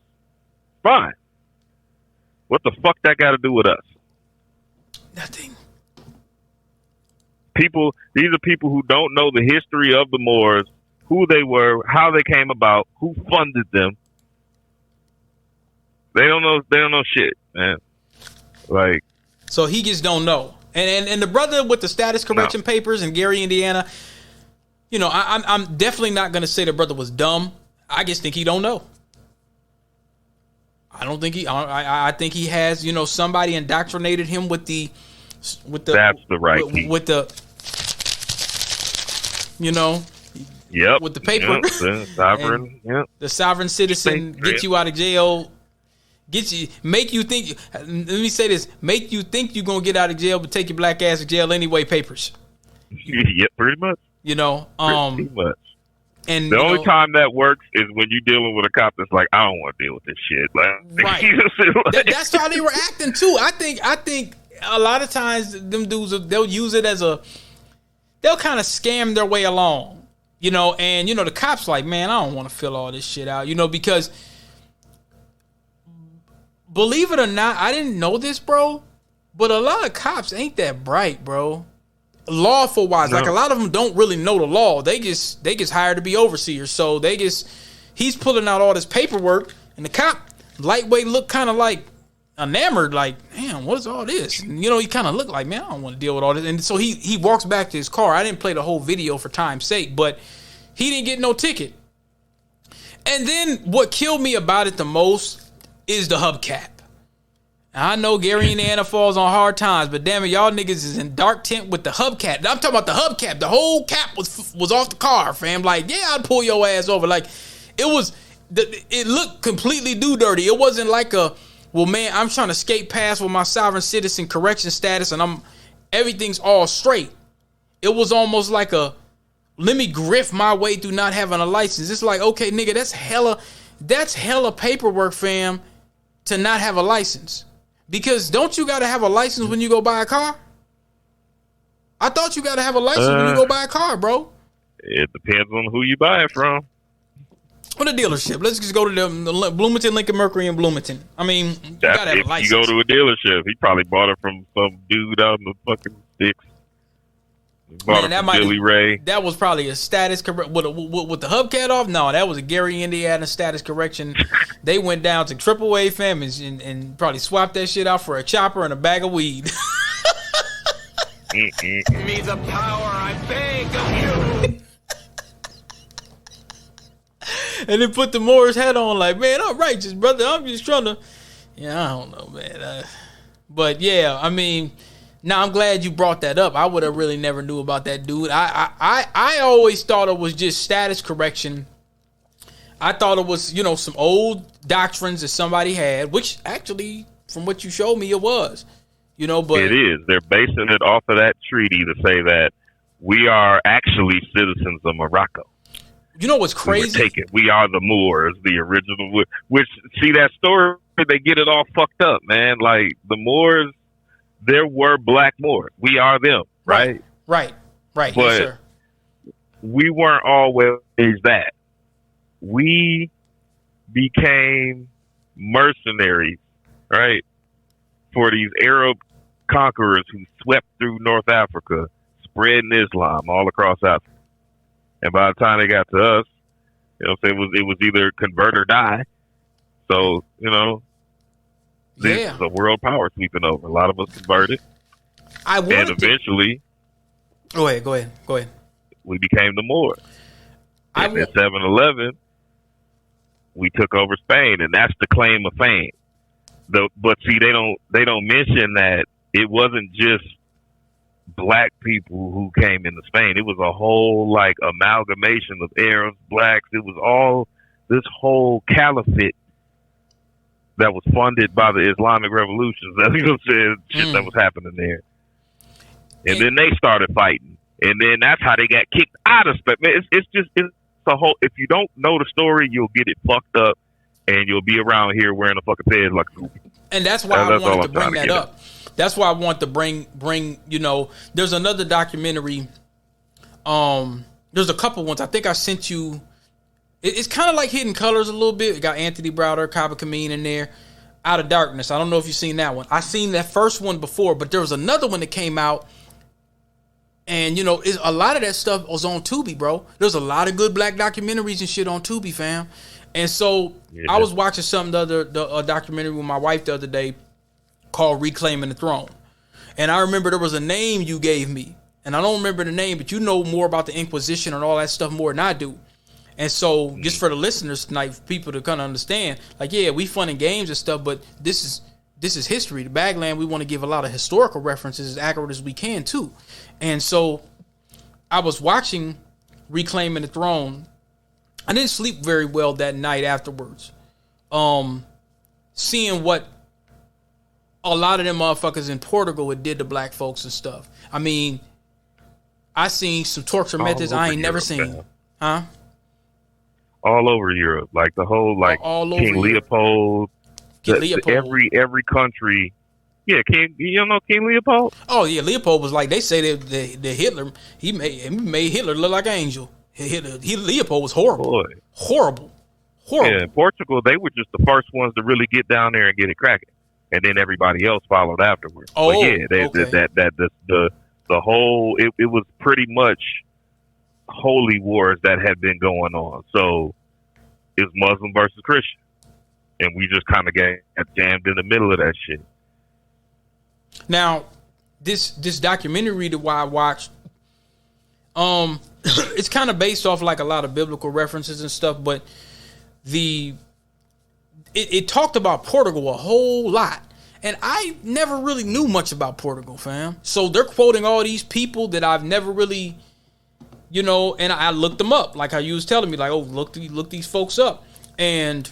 Fine. What the fuck that got to do with us? Nothing. These are people who don't know the history of the Moors, who they were, how they came about, who funded them. They don't know shit, man. Like, so he just don't know. And the brother with the status correction papers in Gary, Indiana, you know, I'm definitely not gonna say the brother was dumb. I just think he don't know. I don't think I think he has, you know, somebody indoctrinated him with the that's the right key. With the, you know, yep, with the paper, yep, the sovereign, yep. The sovereign citizen get you out of jail, make you think. Let me say this: make you think you're gonna get out of jail, but take your black ass to jail anyway. Papers. Yep, pretty much. You know, pretty much. And the only time that works is when you're dealing with a cop that's like, I don't want to deal with this shit. Like, right. That's how they were acting too. I think a lot of times them dudes, they'll use it as they'll kind of scam their way along, you know. And you know, the cops like, man, I don't want to fill all this shit out, you know, because believe it or not, I didn't know this, bro, but a lot of cops ain't that bright, bro. Lawful wise, like a lot of them don't really know the law. They just hired to be overseers. So he's pulling out all this paperwork, and the cop lightweight look kind of like enamored, like, damn, what is all this? And, you know, he kind of looked like, man, I don't want to deal with all this. And so he walks back to his car. I didn't play the whole video for time's sake, but he didn't get no ticket. And then what killed me about it the most is the hubcap. I know Gary, Indiana falls on hard times, but damn it, y'all niggas is in dark tent with the hubcap. I'm talking about the hubcap. The whole cap was off the car, fam. Like, yeah, I'd pull your ass over. Like, it looked completely dirty. It wasn't like well, man, I'm trying to skate past with my sovereign citizen correction status, and everything's all straight. It was almost like let me grift my way through not having a license. It's like, okay, nigga, that's hella paperwork, fam, to not have a license. Because don't you got to have a license when you go buy a car? I thought you got to have a license when you go buy a car, bro. It depends on who you buy it from. Or the dealership. Let's just go to the Bloomington, Lincoln Mercury in Bloomington. I mean, you got to have a license. You go to a dealership, he probably bought it from some dude out in the fucking sticks. Billy Ray. That was probably a status correct with the hubcap off. No, that was a Gary, Indiana status correction. They went down to AAA fam and probably swapped that shit out for a chopper and a bag of weed. Give me the power I beg of you. And then put the Morris hat on, like, man, I'm righteous, brother. I'm just trying to. Yeah, I don't know, man. But yeah, I mean. Now, I'm glad you brought that up. I would have really never knew about that dude. I always thought it was just status correction. I thought it was, you know, some old doctrines that somebody had, which actually, from what you showed me, it was. You know, but it is. They're basing it off of that treaty to say that we are actually citizens of Morocco. You know what's crazy? We are the Moors, the original. Which, see, that story, they get it all fucked up, man. Like, the Moors, there were black Moors. We are them, right? Right. But yes, sir. We weren't always that. We became mercenaries, right? for these Arab conquerors who swept through North Africa, spreading Islam all across Africa. And by the time they got to us, you know, it was either convert or die. So, you know, this is a world power sweeping over. A lot of us converted. And eventually, Go ahead. We became the Moors. And at 7-11, we took over Spain, and that's the claim of fame. But see, they don't mention that it wasn't just black people who came into Spain. It was a whole like amalgamation of Arabs, blacks. It was all this whole caliphate that was funded by the Islamic revolutions. That's what I'm saying. Shit that was happening there. And then they started fighting, and then that's how they got kicked out of Spain. It's a whole. If you don't know the story, you'll get it fucked up, and you'll be around here wearing a fucking fez like a goofy. And that's why I wanted to bring that up. That's why I want to bring. You know, there's another documentary. There's a couple ones. I think I sent you. It's kind of like Hidden Colors a little bit. It got Anthony Browder, Kaba Kameen in there. Out of Darkness. I don't know if you've seen that one. I seen that first one before, but there was another one that came out. And, you know, a lot of that stuff was on Tubi, bro. There's a lot of good black documentaries and shit on Tubi, fam. And so I was watching a documentary with my wife the other day called Reclaiming the Throne. And I remember there was a name you gave me. And I don't remember the name, but you know more about the Inquisition and all that stuff more than I do. And so just for the listeners tonight, for people to kind of understand, like, yeah, we fun and games and stuff, but this is history. The Bagland, we want to give a lot of historical references as accurate as we can, too. And so I was watching Reclaiming the Throne. I didn't sleep very well that night afterwards. Seeing what a lot of them motherfuckers in Portugal had did to black folks and stuff. I mean, I seen some torture methods I ain't never seen. Huh? All over Europe. Like the whole, like, King Leopold. Every country. Yeah, you don't know King Leopold? Oh yeah, Leopold was like, they say that Hitler, he made Hitler look like an angel. Leopold was horrible. Boy. Horrible. Yeah, in Portugal, they were just the first ones to really get down there and get it cracking, and then everybody else followed afterwards. Oh, but yeah, the whole it was pretty much holy wars that had been going on. So it's Muslim versus Christian. And we just kind of got jammed in the middle of that shit. Now, this documentary that I watched, it's kind of based off like a lot of biblical references and stuff, but it talked about Portugal a whole lot. And I never really knew much about Portugal, fam. So they're quoting all these people that I've never really, you know, and I looked them up, like how you was telling me, like, oh, look these folks up. And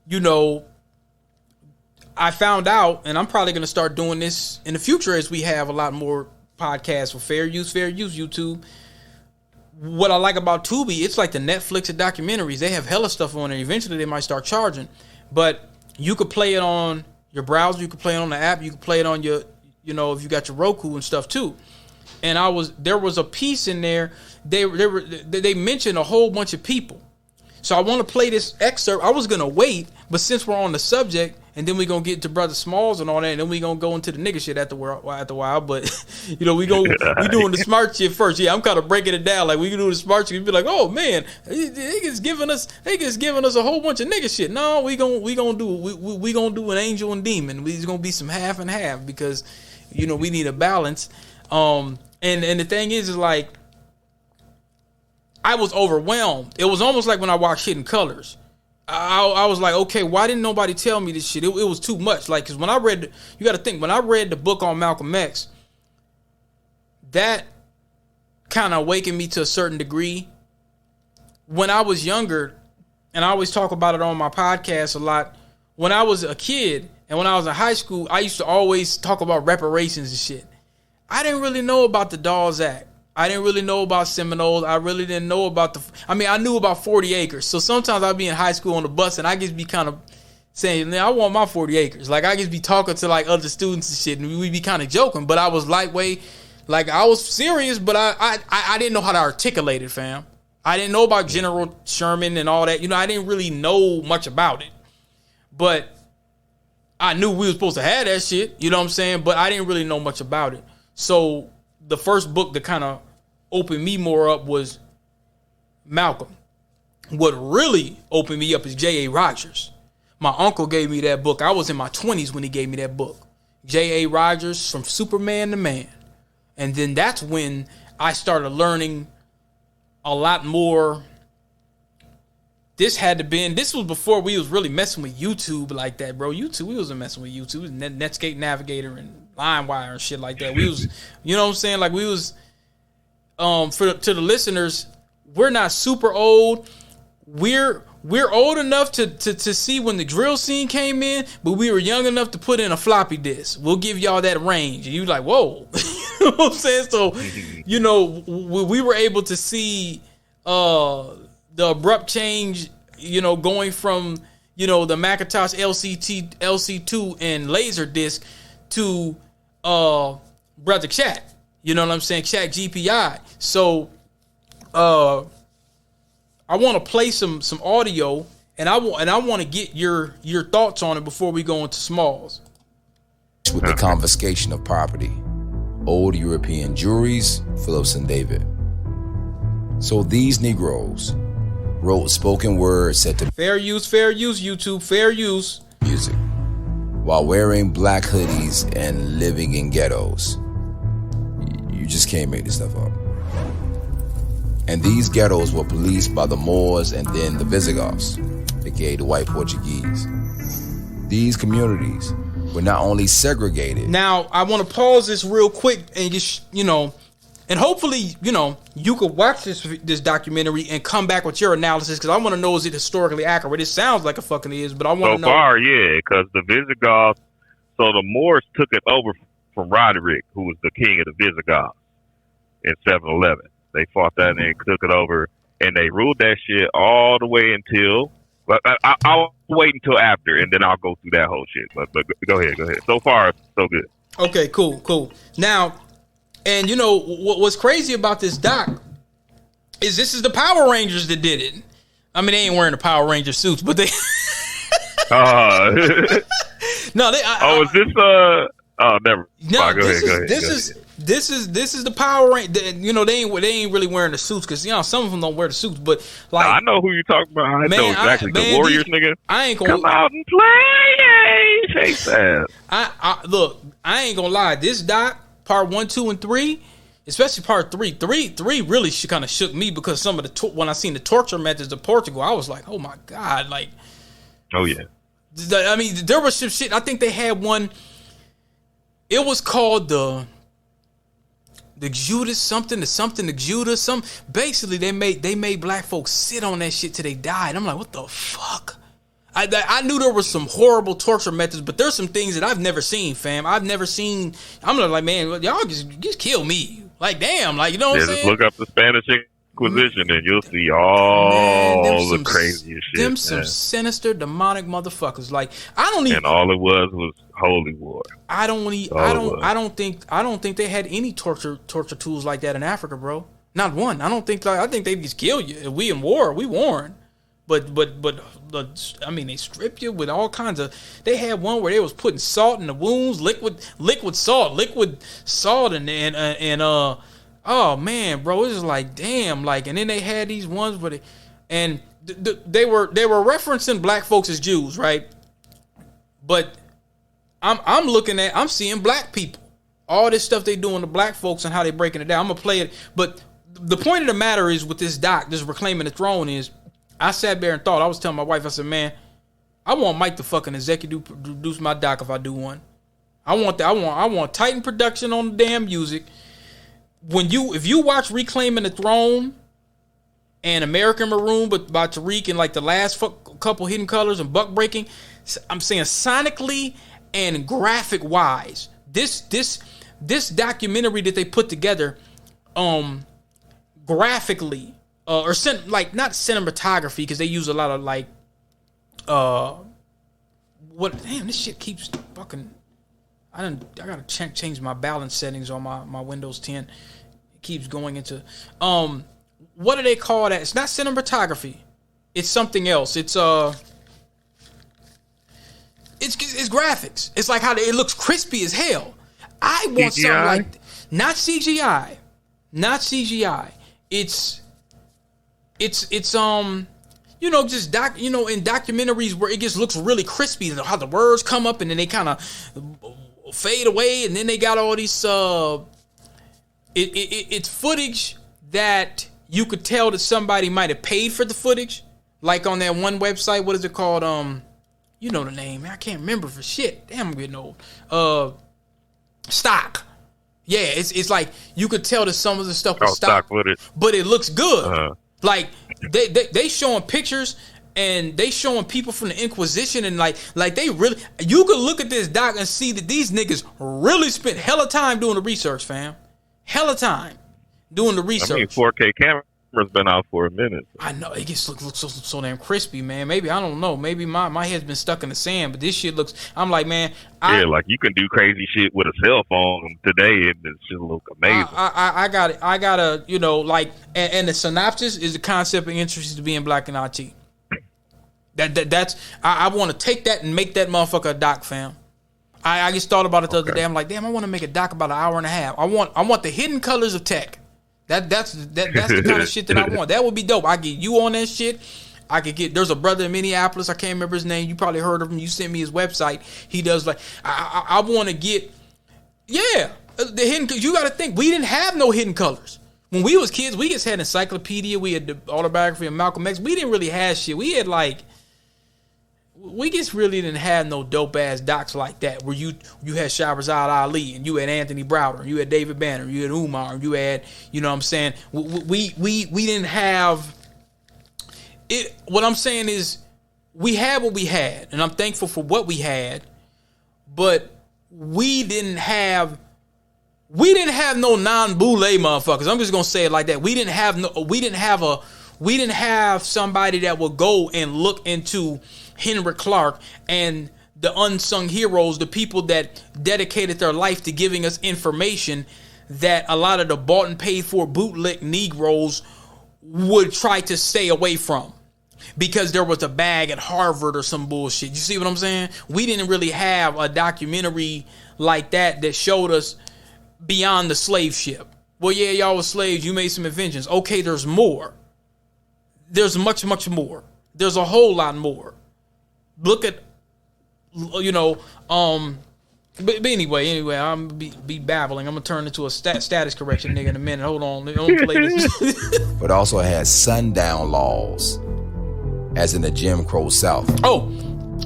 you know, I found out, and I'm probably going to start doing this in the future as we have a lot more podcasts for fair use YouTube. What I like about Tubi, it's like the Netflix of documentaries. They have hella stuff on it. Eventually they might start charging, but you could play it on your browser. You could play it on the app. You could play it on your, you know, if you got your Roku and stuff too. And there was a piece in there. They mentioned a whole bunch of people. So I want to play this excerpt. I was going to wait, but since we're on the subject, and then we're going to get to Brother Smalls and all that, and then we're going to go into the nigga shit after a while. But, you know, we doing the smart shit first. Yeah, I'm kind of breaking it down. Like, we can do the smart shit. We be like, oh, man, niggas giving us a whole bunch of nigga shit. No, we gonna do an angel and demon. We's going to be some half and half because, you know, we need a balance. And the thing is like, I was overwhelmed. It was almost like when I watched Hidden Colors. I was like, okay, why didn't nobody tell me this shit? It was too much. Like, because when I read, you got to think, when I read the book on Malcolm X, that kind of awakened me to a certain degree. When I was younger, and I always talk about it on my podcast a lot, when I was a kid and when I was in high school, I used to always talk about reparations and shit. I didn't really know about the Dawes Act. I didn't really know about Seminoles. I really didn't know about I knew about 40 acres. So sometimes I'd be in high school on the bus and I just be kind of saying, I want my 40 acres. Like, I just be talking to like other students and shit, and we'd be kind of joking. But I was lightweight. Like, I was serious, but I didn't know how to articulate it, fam. I didn't know about General Sherman and all that. You know, I didn't really know much about it. But I knew we were supposed to have that shit, you know what I'm saying? But I didn't really know much about it. So the first book that kind of opened me more up was Malcolm. What really opened me up is J.A. Rogers. My uncle gave me that book. I was in my 20s when he gave me that book. J.A. Rogers, From Superman to Man. And then that's when I started learning a lot more. This was before we was really messing with YouTube like that, bro. We wasn't messing with YouTube. It was Netscape Navigator and LimeWire and shit like that. We was, you know what I'm saying? Like we was, to the listeners, we're not super old. We're old enough to see when the drill scene came in, but we were young enough to put in a floppy disk. We'll give y'all that range. And you like, whoa. You know what I'm saying? So, you know, we were able to see the abrupt change, you know, going from, you know, the Macintosh LC2 and Laserdisc to Brother Chat. You know what I'm saying? Chat GPI. So I want to play some audio, and I want to get your thoughts on it before we go into Smalls. With the confiscation of property, old European juries, Phillips and David. So these Negroes wrote spoken words set to fair use, YouTube, fair use music, while wearing black hoodies and living in ghettos. You just can't make this stuff up. And these ghettos were policed by the Moors and then the Visigoths, aka the white Portuguese. These communities were not only segregated. Now, I want to pause this real quick and just, you know, and hopefully, you know, you could watch this documentary and come back with your analysis, because I want to know, is it historically accurate? It sounds like it fucking is, but I want to know. So far, yeah, because the Visigoths, so the Moors took it over from Roderick, who was the king of the Visigoths in 711. They fought that and they took it over, and they ruled that shit all the way until. But I'll wait until after, and then I'll go through that whole shit. But go ahead. So far, so good. Okay, cool. Now, and you know what's crazy about this doc is this is the Power Rangers that did it. I mean, they ain't wearing the Power Ranger suits, but they. No, they. Is this never. No, go ahead. This is the Power Ranger. You know, they ain't really wearing the suits, because, you know, some of them don't wear the suits. But like, I know who you talking about. I know exactly. The Warriors, nigga. I ain't gonna come out and play. Shake that. Look, I ain't gonna lie. This doc, part 1, 2, and 3, especially part 3. 3 really kind of shook me, because some of when I seen the torture methods of Portugal, I was like, oh my god, like. Oh yeah. I mean, there was some shit. I think they had one. It was called the Judas something. Basically, they made black folks sit on that shit till they died. I'm like, what the fuck? I knew there was some horrible torture methods, but there's some things that I've never seen, fam. I'm like, man, y'all just kill me. Like, damn, like, you know what I'm saying? Just look up the Spanish Inquisition and you'll see all the craziest shit. Them some sinister, demonic motherfuckers. Like, I don't even. And all it was holy war. I don't think they had any torture tools like that in Africa, bro. Not one. I think they just kill you. If we in war, we warn. But I mean, they strip you with all kinds of. They had one where they was putting salt in the wounds, liquid salt, and oh man, bro, it was like, damn, like. And then they had these ones where they were referencing black folks as Jews, right? But I'm seeing black people. All this stuff they doing to black folks and how they breaking it down. I'm gonna play it, but the point of the matter is, with this doc, this Reclaiming the Throne, is I sat there and thought. I was telling my wife, I said, man, I want Mike to fucking executive produce my doc if I do one. I want Titan production on the damn music. If you watch Reclaiming the Throne and American Maroon, but by Tariq, and like the last couple Hidden Colors and Buck Breaking, I'm saying sonically and graphic wise, this documentary that they put together, graphically, or like not cinematography, because they use a lot of like, damn, this shit keeps fucking. I gotta change my balance settings on my Windows 10. It keeps going into what do they call that? It's not cinematography. It's something else. It's It's graphics. It's like how it looks crispy as hell. I want CGI? something like not CGI, not CGI. It's just in documentaries where it just looks really crispy, how the words come up and then they kind of fade away, and then they got all these it's footage that you could tell that somebody might have paid for the footage, like on that one website. What is it called? You know the name. I can't remember for shit. Damn, I'm getting old. Stock. Yeah, it's like you could tell that some of the stuff was stock footage, but it looks good. Like they showing pictures and they showing people from the Inquisition, and like they really, you could look at this doc and see that these niggas really spent hella time doing the research, fam. Hella time doing the research. I mean, 4K camera's been out for a minute. I know it just looks so damn crispy, man. Maybe I don't know. Maybe my head's been stuck in the sand, but this shit looks. I'm like, man. Like you can do crazy shit with a cell phone today, and it just look amazing. I got it. I gotta, like, and the synopsis is the concept of interest to be in black and IT. That's I want to take that and make that motherfucker a doc, fam. I just thought about it the other day. I'm like, damn, I want to make a doc about an hour and a half. I want the hidden colors of tech. That's the kind of shit that I want. That would be dope. I get you on that shit. I could get. There's a brother in Minneapolis. I can't remember his name. You probably heard of him. You sent me his website. He does like. I want to get. Yeah, the hidden. You got to think. We didn't have no hidden colors when we was kids. We just had encyclopedia. We had the autobiography of Malcolm X. We didn't really have shit. We had like. We just really didn't have no dope ass docs like that where you had Shahrazad Ali and you had Anthony Browder, you had David Banner, you had Umar, you had, you know what I'm saying? We didn't have it. What I'm saying is we had what we had, and I'm thankful for what we had, but we didn't have no non-boule motherfuckers. I'm just gonna say it like that. We didn't have somebody that would go and look into Henry Clark and the unsung heroes, the people that dedicated their life to giving us information that a lot of the bought and paid for bootleg Negroes would try to stay away from because there was a bag at Harvard or some bullshit. You see what I'm saying? We didn't really have a documentary like that showed us beyond the slave ship. Well, yeah, y'all was slaves. You made some inventions. Okay, there's more. There's much, much more. There's a whole lot more. Look at, but anyway, I'm be babbling. I'm gonna turn into a status correction nigga in a minute. Hold on, let me play this. But also had sundown laws, as in the Jim Crow South. Oh,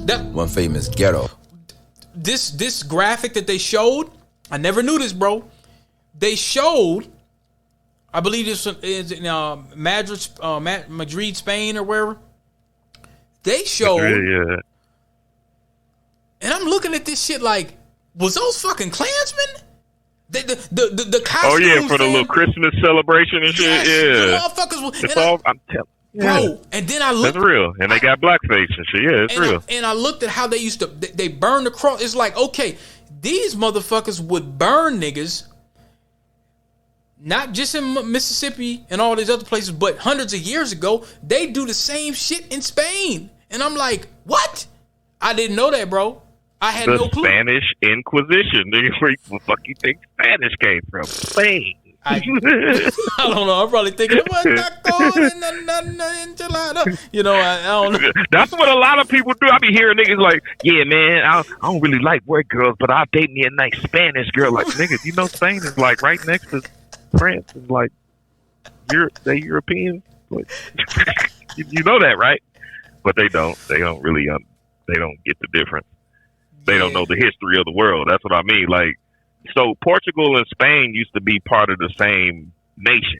that one famous ghetto. This graphic that they showed, I never knew this, bro. They showed, I believe this is in Madrid, Spain, or wherever. They showed, yeah. And I'm looking at this shit like, was those fucking Klansmen? The costumes. Oh yeah, for the little Christmas celebration and shit. Yes, yeah, the motherfuckers. It's all. I'm telling. Bro, yeah. And then I looked. That's real, and they got blackface and shit. Yeah, it's real. I looked at how they used to. They burned the cross. It's like, okay, these motherfuckers would burn niggas. Not just in Mississippi and all these other places, but hundreds of years ago, they do the same shit in Spain. And I'm like, what? I didn't know that, bro. I had no clue. The Spanish Inquisition. Where the fuck you think Spanish came from? Spain. I don't know. I'm probably thinking, I don't know. That's what a lot of people do. I be hearing niggas like, yeah, man, I don't really like white girls, but I'll date me a nice Spanish girl. Like, niggas, you know, Spain is like right next to France is like they European. Like, you know that, right? But they don't. They don't really. They don't get the difference. They don't know the history of the world. That's what I mean. Like, so Portugal and Spain used to be part of the same nation.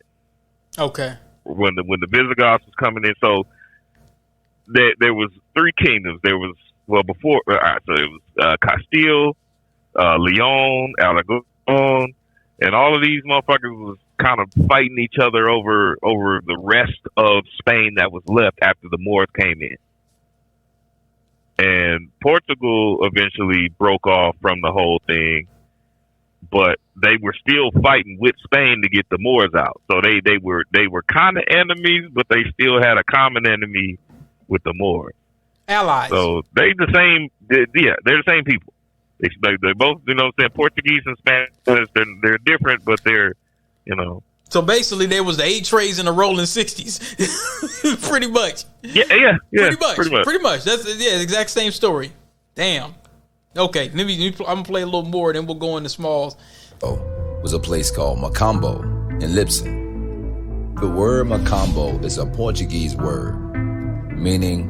Okay. When the Visigoths was coming in, so there was three kingdoms. There was before. So it was Castile, Leon, Aragon. And all of these motherfuckers was kind of fighting each other over the rest of Spain that was left after the Moors came in. And Portugal eventually broke off from the whole thing, but they were still fighting with Spain to get the Moors out. So they were kind of enemies, but they still had a common enemy with the Moors. Allies. So they the same. Yeah, they're the same people. They both, you know, what I'm saying, Portuguese and Spanish. They're different, but they're, you know. So basically, there was the 8 trays in the rolling 60s, pretty much. Yeah. Pretty much. That's the exact same story. Damn. Okay, I'm gonna play a little more, then we'll go into smalls. Was a place called Macambo in Lipson. The word Macambo is a Portuguese word, meaning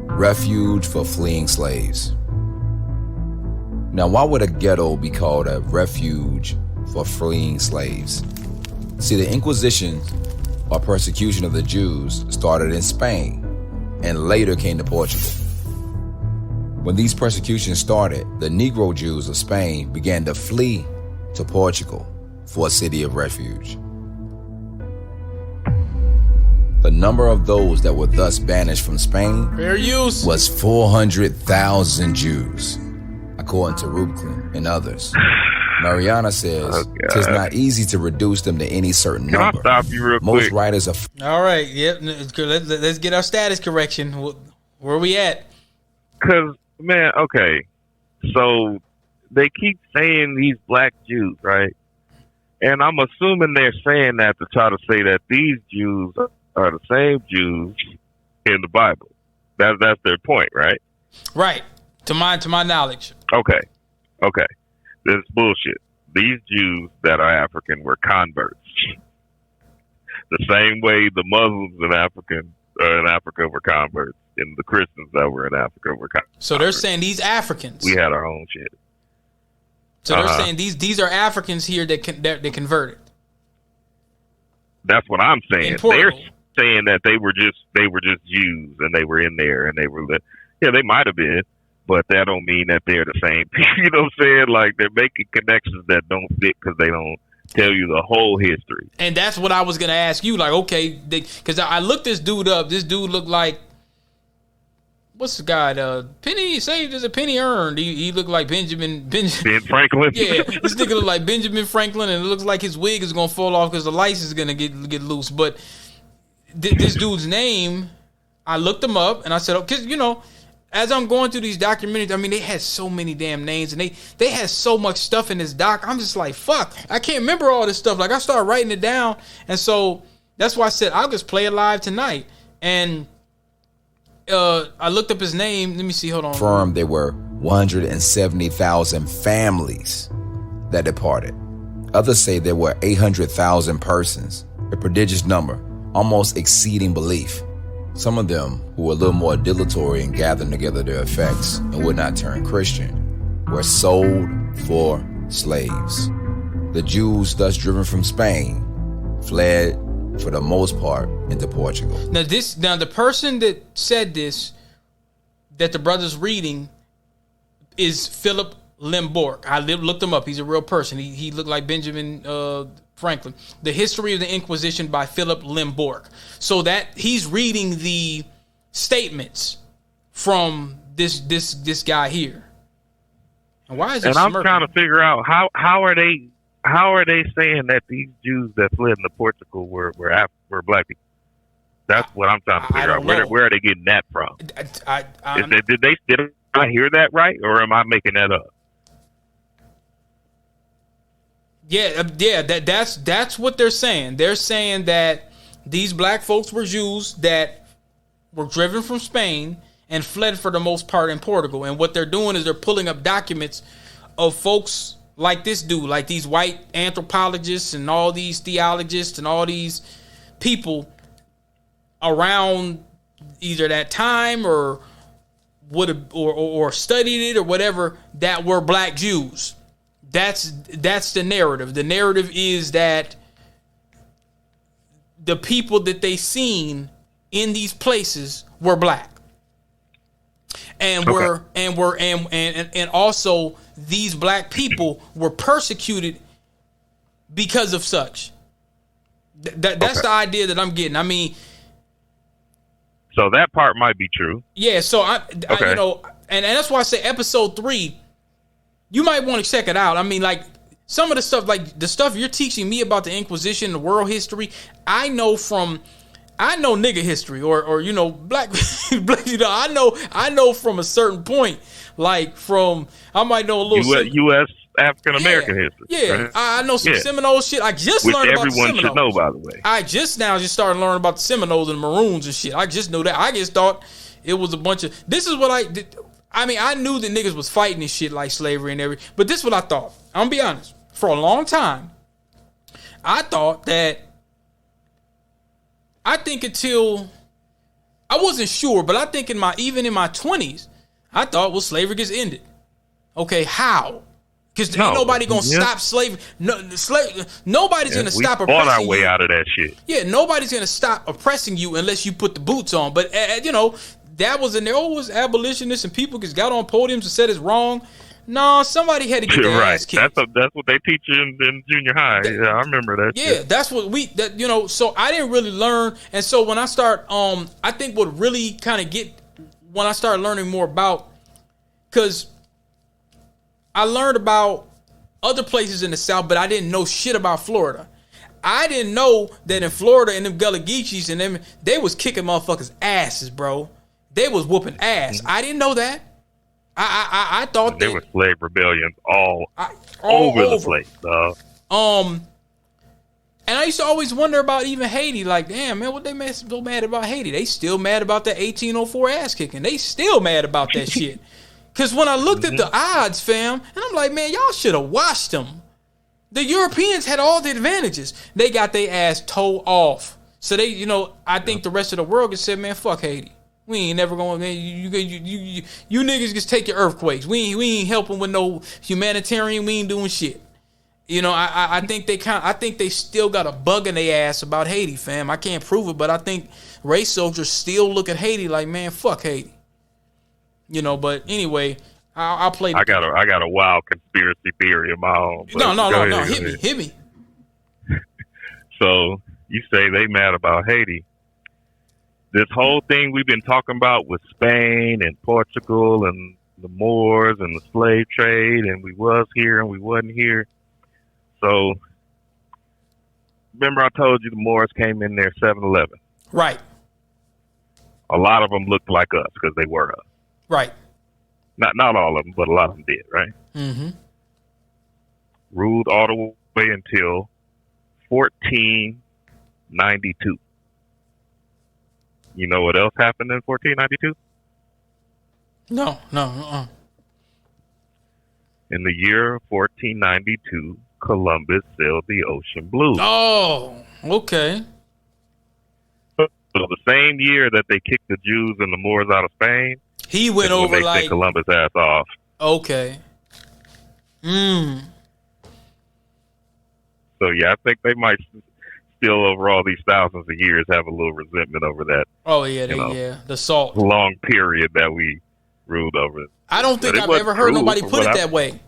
refuge for fleeing slaves. Now, why would a ghetto be called a refuge for fleeing slaves? See, the Inquisition, or persecution of the Jews, started in Spain and later came to Portugal. When these persecutions started, the Negro Jews of Spain began to flee to Portugal for a city of refuge. The number of those that were thus banished from Spain was 400,000 Jews, according to Rubklin and others. Mariana says it's not easy to reduce them to any certain number. Can I stop you real Most quick? writers are... All right, yep. Let's get our status correction. Where are we at? Because, man, okay. So they keep saying these black Jews, right? And I'm assuming they're saying that to try to say that these Jews are the same Jews in the Bible. That's their point, right? Right. To my knowledge. Okay. This is bullshit. These Jews that are African were converts. The same way the Muslims in Africa were converts, and the Christians that were in Africa were converts. So they're saying these Africans. We had our own shit. So they're saying these are Africans here that converted. That's what I'm saying. They're saying that they were just Jews and they were in there and they were they might have been, but that don't mean that they're the same people. You know what I'm saying? Like, they're making connections that don't fit because they don't tell you the whole history. And that's what I was gonna ask you. Like, okay, because I looked this dude up. This dude looked like, what's the guy? Penny saved as a penny earned. He looked like Ben Franklin. Yeah, this nigga look like Benjamin Franklin, and it looks like his wig is gonna fall off because the lights is gonna get loose. But this dude's name, I looked him up, and I said, because as I'm going through these documentaries, I mean, they had so many damn names, and they had so much stuff in this doc. I'm just like, fuck, I can't remember all this stuff. Like, I started writing it down, and so that's why I said I'll just play it live tonight. And I looked up his name. Let me see. Hold on. Confirmed there were 170,000 families that departed. Others say there were 800,000 persons, a prodigious number, almost exceeding belief. Some of them, who were a little more dilatory in gathering together their effects and would not turn Christian, were sold for slaves. The Jews, thus driven from Spain, fled for the most part into Portugal. Now the person that said this, that the brother's reading, is Philip Limborg. I looked him up. He's a real person. He looked like Benjamin Franklin. The History of the Inquisition by Philip Limborg. So that he's reading the statements from this guy here. And why is he I'm trying to figure out how are they saying that these Jews that fled into Portugal were black people? That's what I'm trying to figure out. Where are they getting that from? Did I hear that right, or am I making that up? Yeah. That's what they're saying. They're saying that these black folks were Jews that were driven from Spain and fled for the most part in Portugal. And what they're doing is they're pulling up documents of folks like this dude, like these white anthropologists and all these theologists and all these people around either that time or would have or studied it or whatever, that were black Jews. That's the narrative. The narrative is that the people that they seen in these places were black. And and also these black people were persecuted because of such. That's the idea that I'm getting. I mean, so that part might be true. Yeah. So I and that's why I say episode 3. You might want to check it out. I mean, like, some of the stuff, like the stuff you're teaching me about the Inquisition, the world history, I know from I know nigga history or you know black, you know I know from a certain point, like from I might know a little U.S. African American history. Yeah, right? I know some Seminole shit. I just Which learned about the everyone Seminoles. should know, by the way. I just started learning about the Seminoles and Maroons and shit. I just knew that. I just thought it was a bunch of. This is what I mean, I knew that niggas was fighting this shit like slavery and everything, but this is what I thought. I'm gonna be honest. For a long time, I thought that. I think until I wasn't sure, but I think even in my 20s, I thought, well, slavery gets ended. Okay, how? Because ain't nobody gonna stop slavery. Nobody's gonna stop oppressing you. We fought our way out of that shit. Yeah, nobody's gonna stop oppressing you unless you put the boots on. But you know, that was in there. Oh, it was abolitionists and people just got on podiums and said it's wrong. No, somebody had to get their ass kicked. That's what they teach you in junior high. Yeah, I remember that. Yeah, shit. That's what you know. So I didn't really learn, and so when I start, I think what really kind of when I started learning more about, because I learned about other places in the South, but I didn't know shit about Florida. I didn't know that in Florida and them Gullah Geechees and them, they was kicking motherfuckers' asses, bro. They was whooping ass. I didn't know that. I thought there were slave rebellions all over the place, dog. And I used to always wonder about even Haiti. Like, damn, man, what they so mad about Haiti? They still mad about that 1804 ass kicking. They still mad about that shit. Because when I looked at the odds, fam, and I'm like, man, y'all should have watched them. The Europeans had all the advantages. They got their ass toe off. So they, you know, I think the rest of the world just said, man, fuck Haiti. We ain't never going. You niggas just take your earthquakes. We ain't helping with no humanitarian. We ain't doing shit. You know, I think they still got a bug in their ass about Haiti, fam. I can't prove it, but I think race soldiers still look at Haiti like, man, fuck Haiti. You know, but anyway, I'll play. I got a wild conspiracy theory of my own. No. Hit me. So you say they mad about Haiti. This whole thing we've been talking about with Spain and Portugal and the Moors and the slave trade, and we was here and we wasn't here. So, remember I told you the Moors came in there 7-11? Right. A lot of them looked like us because they were us. Right. Not all of them, but a lot of them did, right? Mm-hmm. Ruled all the way until 1492. You know what else happened in 1492? No. In the year 1492, Columbus sailed the ocean blue. Oh, okay. So the same year that they kicked the Jews and the Moors out of Spain, he went over they like sent Columbus ass off. Okay. So yeah, I think they might still over all these thousands of years have a little resentment over that. Oh yeah, the salt long period that we ruled over. I don't think I've ever heard nobody put it that way.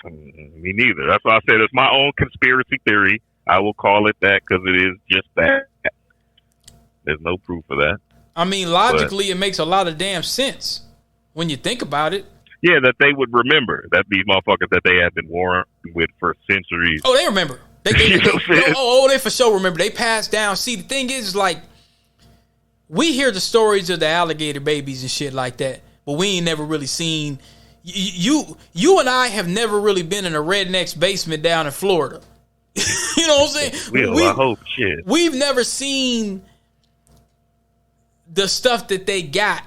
Me neither. That's why I said it's my own conspiracy theory. I will call it that because it is just that. There's no proof of that. I mean, logically, it makes a lot of damn sense when you think about it. Yeah, that they would remember that these motherfuckers that they have been warring with for centuries. Oh, they remember. They for sure remember. They passed down. See, the thing is like, we hear the stories of the alligator babies and shit like that, but we ain't never really seen. You and I have never really been in a redneck's basement down in Florida. You know what I'm saying? I hope shit. We've never seen the stuff that they got.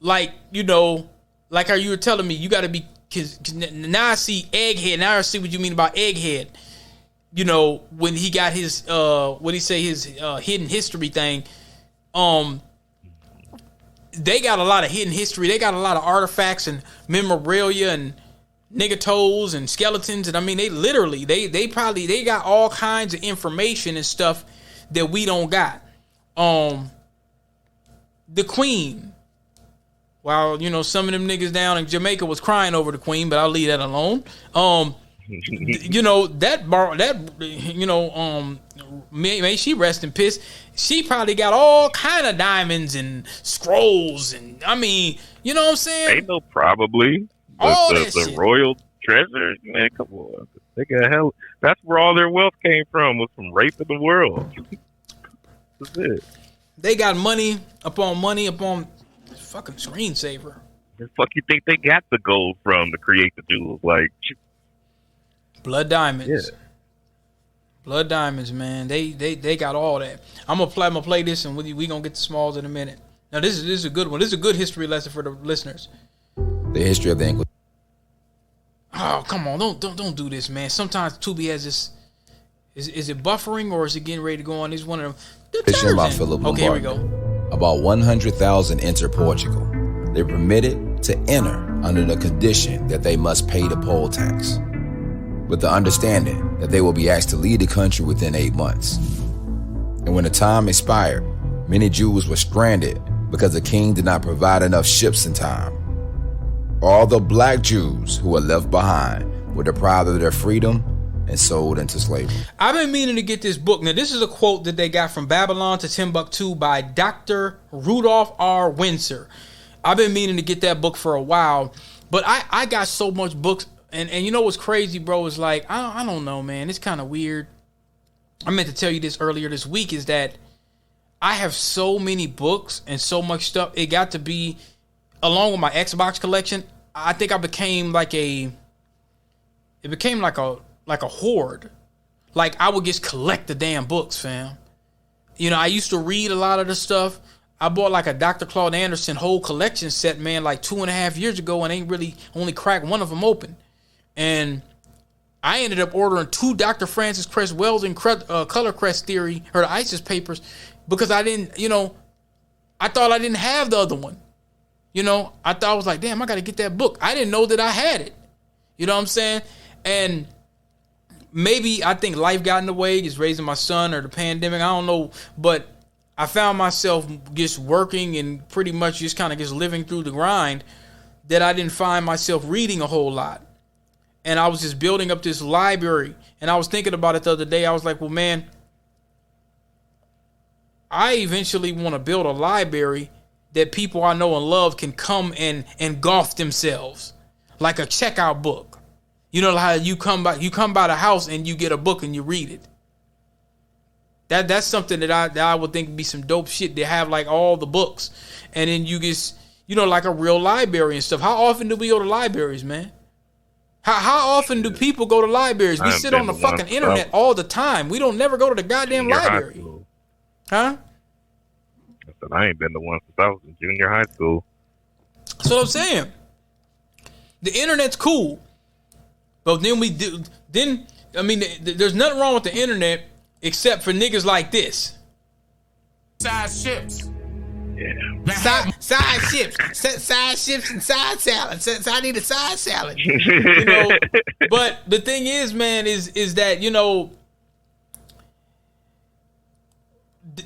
Like, you know, like how you were telling me, you got to be. Cause now I see Egghead. Now I see what you mean about Egghead. You know, when he got his his hidden history thing, they got a lot of hidden history. They got a lot of artifacts and memorabilia and nigga toes and skeletons. And I mean, they literally, they got all kinds of information and stuff that we don't got. The Queen. Well, you know, some of them niggas down in Jamaica was crying over the Queen, but I'll leave that alone. You know, may she rest in peace. She probably got all kind of diamonds and scrolls, and I mean, you know what I'm saying? Ain't no probably. All the royal treasures, man, come on. They got hell. That's where all their wealth came from, was from raping the world. That's it. They got money upon fucking screensaver. The fuck you think they got the gold from to create the jewels? Like blood diamonds. Yeah. Blood diamonds, man. They got all that. I'm gonna play this, and we gonna get the smalls in a minute. Now this is a good one. This is a good history lesson for the listeners. The history of the Inquisition. Oh, come on! Don't do this, man. Sometimes Tubi has this. Is it buffering or is it getting ready to go on? He's one of them. About Philip okay, here we Lombardi. go. About 100,000 enter Portugal. They're permitted to enter under the condition that they must pay the poll tax, with the understanding that they will be asked to leave the country within 8 months. And when the time expired, many Jews were stranded because the king did not provide enough ships in time. All the black Jews who were left behind were deprived of their freedom and sold into slavery. I've been meaning to get this book. Now, this is a quote that they got from Babylon to Timbuktu by Dr. Rudolph R. Windsor. I've been meaning to get that book for a while, but I got so much books. And you know what's crazy, bro, is like, I don't know, man. It's kind of weird. I meant to tell you this earlier this week, is that I have so many books and so much stuff. It got to be, along with my Xbox collection, I think I became like a hoard. Like, I would just collect the damn books, fam. You know, I used to read a lot of the stuff. I bought like a Dr. Claude Anderson whole collection set, man, like 2.5 years ago, and ain't really only cracked one of them open. And I ended up ordering 2 Dr. Francis Cress Wells and Color Crest Theory, or the ISIS papers, because I didn't, I thought I didn't have the other one. I thought, I was like, damn, I got to get that book. I didn't know that I had it. You know what I'm saying? And maybe I think life got in the way, just raising my son or the pandemic. I don't know. But I found myself just working and pretty much just kind of just living through the grind, that I didn't find myself reading a whole lot. And I was just building up this library. And I was thinking about it the other day. I was like, well, man, I eventually want to build a library that people I know and love can come and engulf themselves, like a checkout book. You know how you come by the house and you get a book and you read it. That's something that I would think would be some dope shit. They have like all the books, and then you just like a real library and stuff. How often do we go to libraries, man? How often do people go to libraries? We sit on the fucking internet all the time. We don't never go to the goddamn library. Huh? I ain't been to one since I was in junior high school. That's what I'm saying. The internet's cool, but then there's nothing wrong with the internet except for niggas like this. Side ships. Yeah. Side ships and side salad. So I need a side salad. But the thing is, man, is that,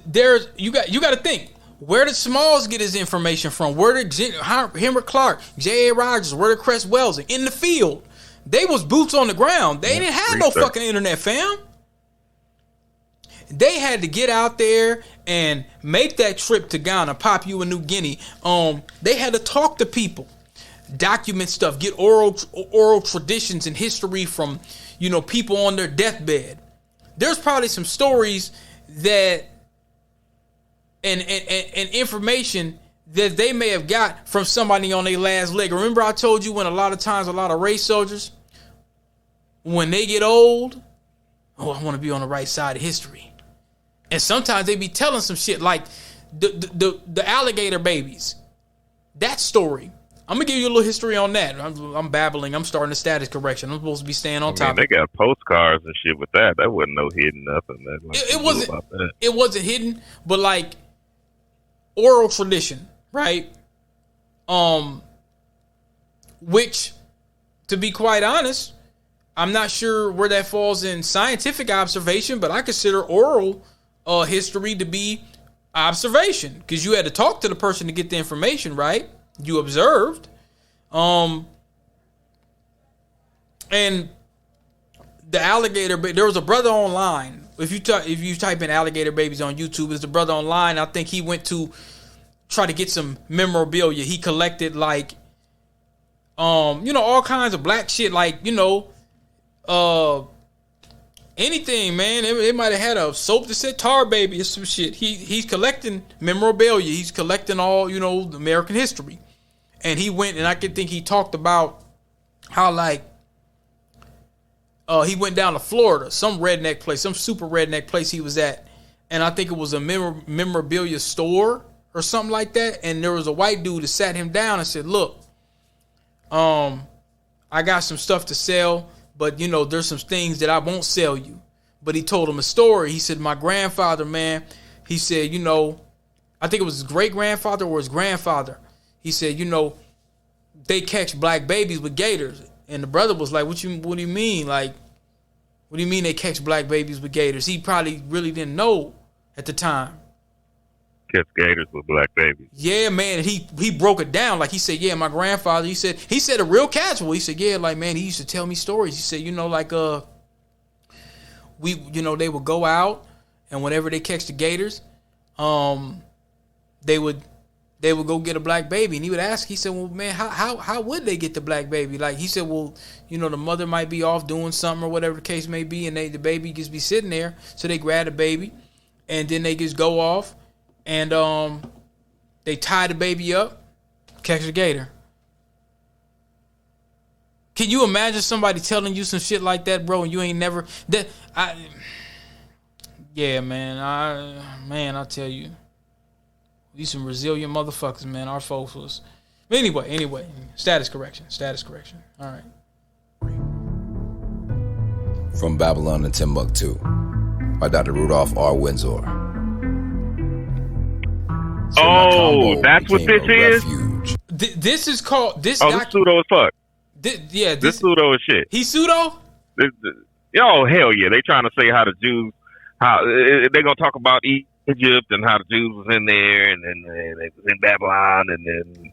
there's you got to think, where did Smalls get his information from? Where did Henry Clark, J.A. Rogers, where did Cress Wells? In the field. They was boots on the ground. They didn't have no fucking internet, fam. They had to get out there and make that trip to Ghana, Papua New Guinea. They had to talk to people, document stuff, get oral traditions and history from, people on their deathbed. There's probably some stories that and information that they may have got from somebody on their last leg. Remember I told you when a lot of race soldiers, when they get old, I want to be on the right side of history. And sometimes they be telling some shit like the alligator babies. That story. I'm going to give you a little history on that. I'm babbling. I'm starting a status correction. I'm supposed to be staying on top. They got postcards and shit with that. That wasn't no hidden nothing. It wasn't hidden, but like oral tradition, right? Which, to be quite honest, I'm not sure where that falls in scientific observation, but I consider oral history to be observation, because you had to talk to the person to get the information, right? You observed. And the alligator, there was a brother online. If you type in alligator babies on YouTube, there's a brother online. I think he went to try to get some memorabilia. He collected like, all kinds of black shit, like, anything, man. It might have had a soap that said Tar Baby or some shit. He's collecting memorabilia. He's collecting all, the American history. And he went, and I could think he talked about how, like, he went down to Florida, some redneck place, some super redneck place he was at. And I think it was a memorabilia store or something like that. And there was a white dude that sat him down and said, look, I got some stuff to sell, but, there's some things that I won't sell you. But he told him a story. He said, my grandfather, man, he said, I think it was his great-grandfather or his grandfather. He said, they catch black babies with gators. And the brother was like, what do you mean? Like, what do you mean they catch black babies with gators? He probably really didn't know at the time. Catch gators with black babies. Yeah, man. And he broke it down. Like, he said, yeah, my grandfather, he said a real casual. He said, yeah, like, man, he used to tell me stories. He said, they would go out, and whenever they catch the gators, they would go get a black baby. And he would ask, he said, well, man, how would they get the black baby? Like, he said, well, the mother might be off doing something or whatever the case may be, and the baby just be sitting there. So they grab the baby, and then they just go off, and they tie the baby up, catch the gator. Can you imagine somebody telling you some shit like that, bro, and you ain't never... Yeah, man. I tell you. We some resilient motherfuckers, man. Our folks was... Anyway. Status correction. All right. From Babylon to Timbuktu by Dr. Rudolph R. Windsor. So that's what this is? This is called... This pseudo as fuck. This pseudo is shit. He pseudo? Oh, hell yeah. They trying to say how the Jews... They're going to talk about Egypt and how the Jews was in there, and then they was in Babylon, and then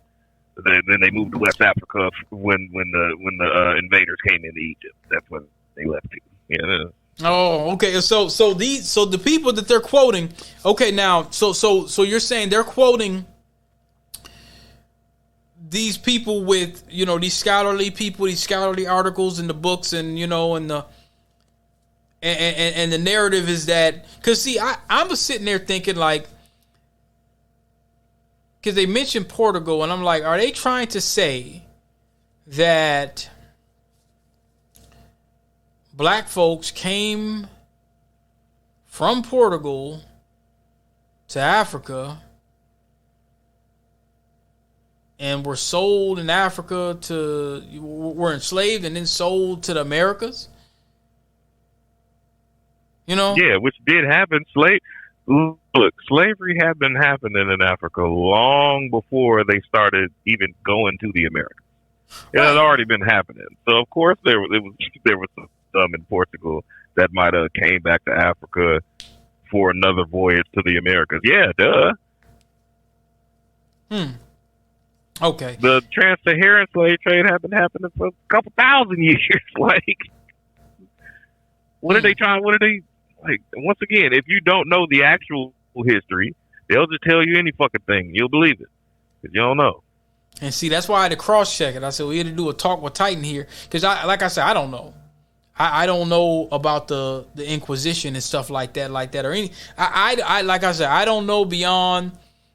they moved to West Africa when the invaders came into Egypt. That's when they left it. Yeah. Oh, okay. So the people that they're quoting. Okay, now so you're saying they're quoting these people with these scholarly people, these scholarly articles in the books, and and the narrative is that, because see, I'm sitting there thinking, like, because they mentioned Portugal, and I'm like, are they trying to say that black folks came from Portugal to Africa and were sold in Africa were enslaved and then sold to the Americas? Yeah, which did happen. Slavery had been happening in Africa long before they started even going to the Americas. It had already been happening. So of course there was some in Portugal that might have came back to Africa for another voyage to the Americas. Yeah, duh. Okay. The trans-Saharan slave trade had been happening for a couple thousand years. Like, what are they trying? Like, once again, if you don't know the actual history, they'll just tell you any fucking thing. You'll believe it. Because you don't know. And see, that's why I had to cross-check it. I said, we had to do a talk with Titan here. Because, like I said, I don't know. I don't know about the Inquisition and stuff like that. Or any. I like I said, I don't know beyond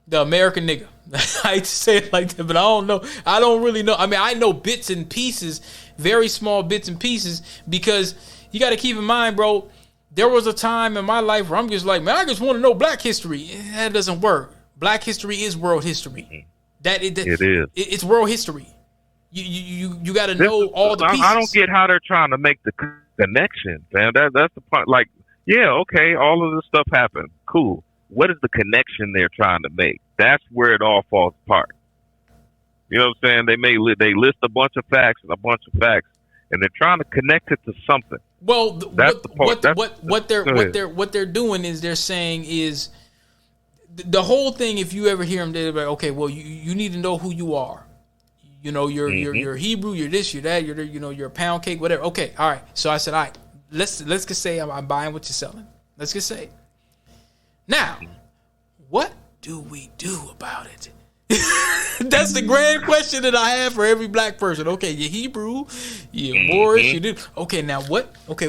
the American nigga. I hate to say it like that, but I don't know. I don't really know. I mean, I know bits and pieces, very small bits and pieces, because you got to keep in mind, bro, there was a time in my life where I'm just like, man, I just want to know black history. That doesn't work. Black history is world history. It is. It's world history. You got to know all the pieces. I don't get how they're trying to make the connection, man. That's the part. Like, yeah, okay, all of this stuff happened. Cool. What is the connection they're trying to make? That's where it all falls apart. You know what I'm saying? They list a bunch of facts, and they're trying to connect it to something. Well, what they're doing is they're saying is the whole thing. If you ever hear them, they're like, okay, well, you need to know who you are. You're Hebrew, you're this, you're that, you're a pound cake, whatever. Okay, all right. So I said, all right, let's just say I'm buying what you're selling. Let's just say. Now, what do we do about it? That's the grand question that I have for every black person. Okay, you're Hebrew, you're Moorish, you do. Okay, now what? Okay,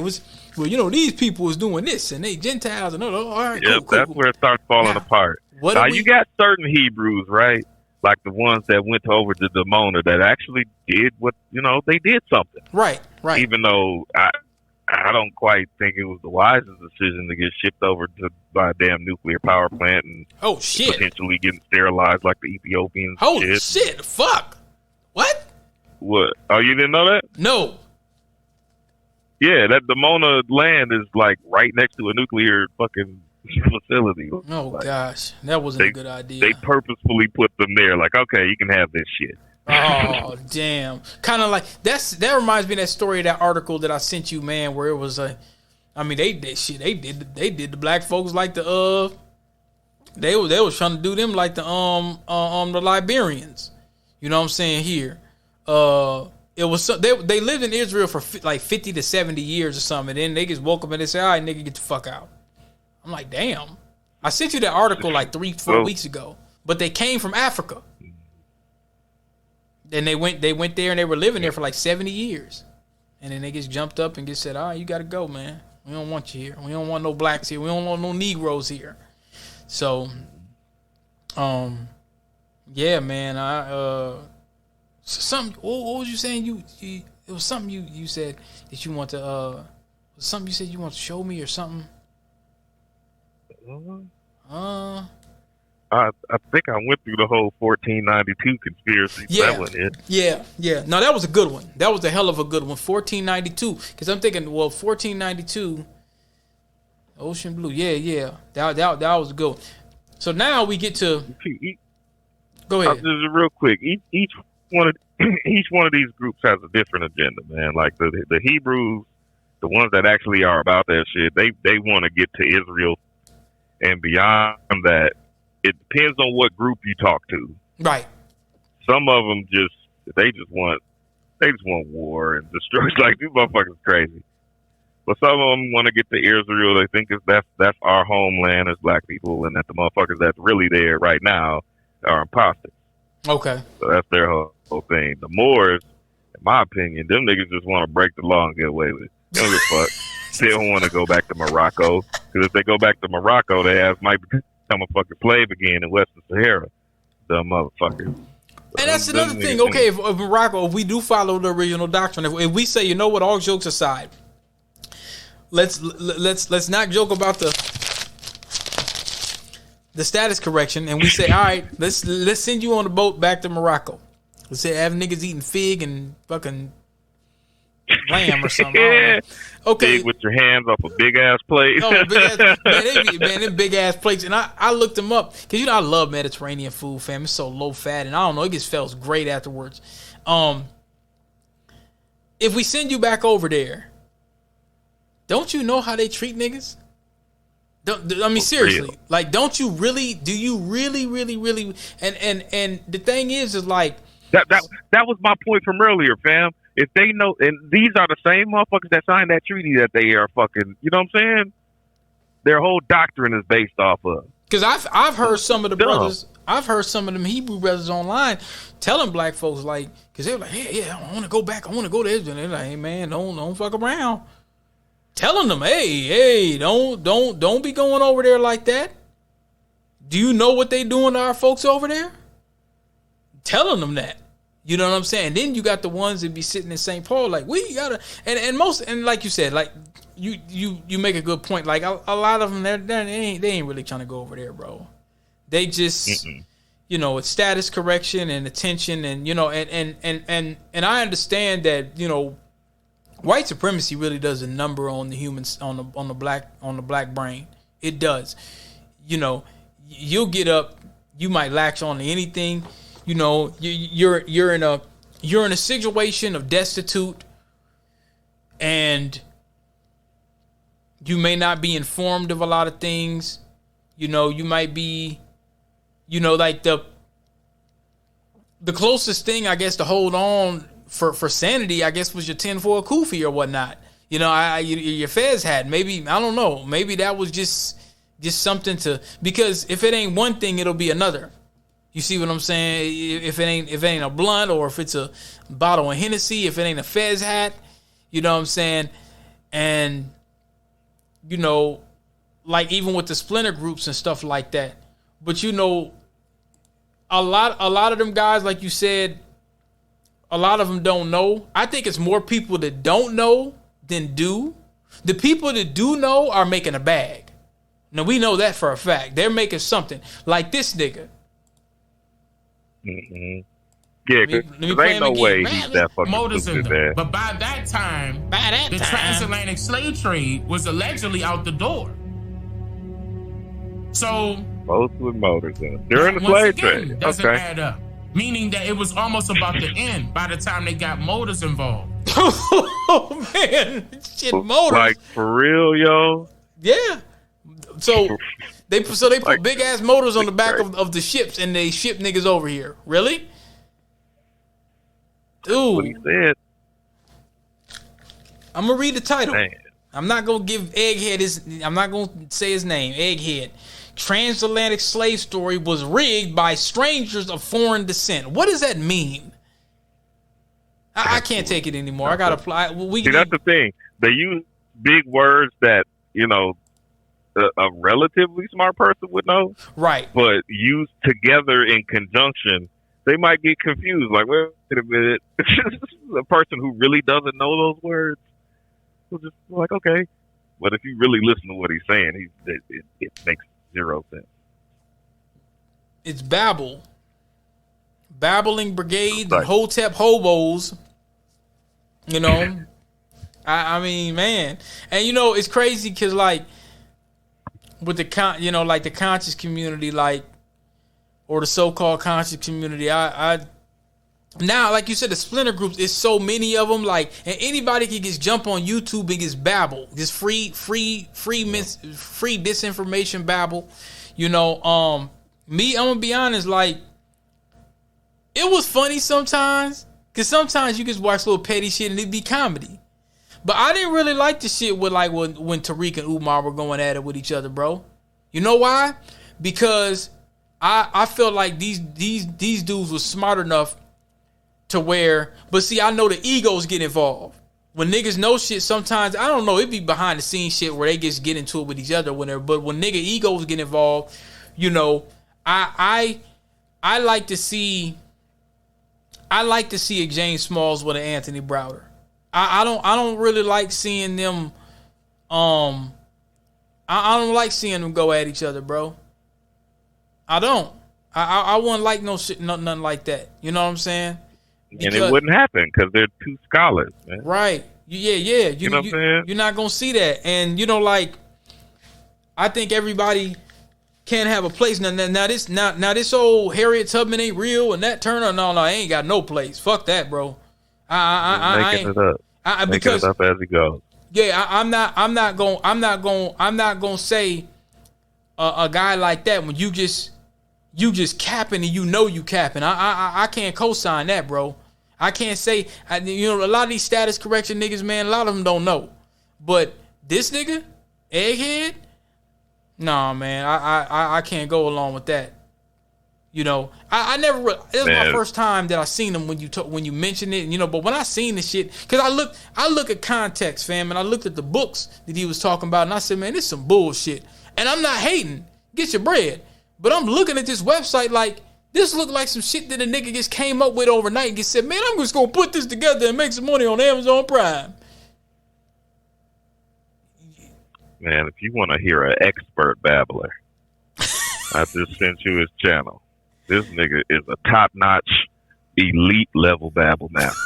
well, these people is doing this and they Gentiles and all right. Yep, that's where it starts falling apart. Now you got certain Hebrews, right? Like the ones that went over to Demona that actually did what they did something. Right. Even though I don't quite think it was the wisest decision to get shipped over to by a damn nuclear power plant and potentially getting sterilized like the Ethiopians. Holy shit! Fuck! What? What? Oh, you didn't know that? No. Yeah, that Demona land is like right next to a nuclear fucking facility. Oh gosh, that wasn't a good idea. They purposefully put them there, like, okay, you can have this shit. Oh damn! Kind of like that reminds me of that story, that article that I sent you, man, where it was they did the black folks like the they was trying to do them like the Liberians. You know what I'm saying here? It was they lived in Israel for like 50 to 70 years or something, and then they just woke up and they said, "All right, nigga, get the fuck out." I'm like, damn. I sent you that article like 3-4 weeks ago, but they came from Africa. Then they went there and they were living there for like 70 years, and then they just jumped up and just said, "All right, you got to go, man. We don't want you here. We don't want no blacks here. We don't want no Negroes here." So, yeah, man. Something. What was you saying? It was something you said that you want to. Something you said you want to show me or something. I think I went through the whole 1492 conspiracy. Yeah. That one is. Yeah. No, that was a good one. That was a hell of a good one. 1492. Because I'm thinking, 1492, Ocean Blue. Yeah. That was a good one. So now we get to. Go ahead. Just real quick. Each one of these groups has a different agenda, man. Like the Hebrews, the ones that actually are about that shit, they want to get to Israel, and beyond that, it depends on what group you talk to. Right. Some of them just want war and destruction. Like, these motherfuckers crazy. But some of them want to get to Israel. They think that's our homeland as black people, and that the motherfuckers that's really there right now are imposters. Okay. So that's their whole thing. The Moors, in my opinion, them niggas just want to break the law and get away with it. They don't give a fuck. They don't want to go back to Morocco, because if they go back to Morocco, their ass might become a fucking slave again in Western Sahara. Dumb motherfuckers. And that's another thing. Okay, if Morocco, if we do follow the original doctrine, if we say, you know what, all jokes aside, let's not joke about the status correction, and we say, all right, let's send you on the boat back to Morocco. Let's say have niggas eating fig and fucking lamb or something. Yeah. Okay. Big with your hands off a big ass plate. No, them big ass plates. And I looked them up because I love Mediterranean food, fam. It's so low fat, and I don't know, it just feels great afterwards. If we send you back over there, don't you know how they treat niggas? Seriously, like, don't you really? Do you really? And the thing is like that was my point from earlier, fam. If they know, and these are the same motherfuckers that signed that treaty that they are fucking, you know what I'm saying? Their whole doctrine is based off of. Because I've heard some of the brothers, I've heard some of them Hebrew brothers online telling black folks, like, because they're like, yeah, I want to go back, I want to go to Israel. They're like, hey man, don't fuck around. Telling them, hey, don't be going over there like that. Do you know what they doing to our folks over there? Telling them that. You know what I'm saying? Then you got the ones that be sitting in St. Paul, like, we gotta, and like you said, like you make a good point. Like a lot of them, they ain't really trying to go over there, bro. They just, it's status correction and attention, and and I understand that white supremacy really does a number on the humans, on the black brain. It does. You'll get up, you might latch on to anything. You're in a situation of destitute, and you may not be informed of a lot of things. You might be, like the closest thing, I guess, to hold on for sanity, I guess, was your tinfoil kufi or whatnot. Your Fez hat. Maybe, I don't know. Maybe that was just something to, because if it ain't one thing, it'll be another. You see what I'm saying? If it ain't a blunt, or if it's a bottle of Hennessy, if it ain't a Fez hat, you know what I'm saying? And you know, like even with the splinter groups and stuff like that. But you know, a lot of them guys, like you said, a lot of them don't know. I think it's more people that don't know than do. The people that do know are making a bag. Now we know that for a fact. They're making something like this nigga. Mm-hmm. Yeah, because ain't no way he's that fucking stupid. But by that time, the transatlantic slave trade was allegedly out the door. So both with motors in it during the slave trade. Doesn't add up. Meaning that it was almost about to end by the time they got motors involved. Oh man, shit, motors. Like for real, yo. Yeah. So they put big ass motors on the back of the ships and they ship niggas over here. Really? Dude. What he said. I'm gonna read the title. Man. I'm not gonna give Egghead I'm not gonna say his name. Egghead. Transatlantic slave story was rigged by strangers of foreign descent. What does that mean? I can't take it anymore. I gotta apply. See, that's the thing. They use big words that, you know, a relatively smart person would know. Right. But used together in conjunction, they might get confused. Like, wait a minute. A person who really doesn't know those words will just be like, okay. But if you really listen to what he's saying, it makes zero sense. It's Babble. Babbling Brigade and Hotep hobos. You know, I mean, man, and you know it's crazy because like with the like the conscious community, like or the so-called conscious community, I now like you said, the splinter groups. It's so many of them. Like, and anybody can just jump on YouTube and just babble, just free disinformation babble. You know, I'm gonna be honest, like. It was funny sometimes, because sometimes you just watch little petty shit and it'd be comedy. But I didn't really like the shit with like when Tariq and Umar were going at it with each other, bro. You know why? Because I felt like these dudes were smart enough to where, but see, I know the egos get involved. When niggas know shit, sometimes, I don't know, it'd be behind the scenes shit where they just get into it with each other, but when nigga egos get involved, you know, I like to see a James Smalls with an Anthony Browder. I don't really like seeing them. I don't like seeing them go at each other, bro. I don't. I wouldn't like no shit, nothing like that. You know what I'm saying? Because, and it wouldn't happen because they're two scholars, man. Right? Yeah. You know what I'm saying? You're not gonna see that, and you know, like, I think everybody can't have a place. Now this old Harriet Tubman ain't real and that Turner, no, I ain't got no place. Fuck that, bro. I ain't making it up as he goes. Yeah, I'm not gonna say a guy like that when you just capping and you know you capping. I can't co-sign that, bro. I can't say, you know, a lot of these status correction niggas, man, a lot of them don't know. But this nigga, Egghead, nah, man, I can't go along with that. You know, I never. It was my first time that I seen him when you mentioned it. You know, but when I seen the shit, because I look at context, fam, and I looked at the books that he was talking about, and I said, man, this is some bullshit. And I'm not hating. Get your bread. But I'm looking at this website like this looked like some shit that a nigga just came up with overnight and just said, man, I'm just gonna put this together and make some money on Amazon Prime. Man, if you want to hear an expert babbler, I just sent you his channel. This nigga is a top-notch, elite level babble master.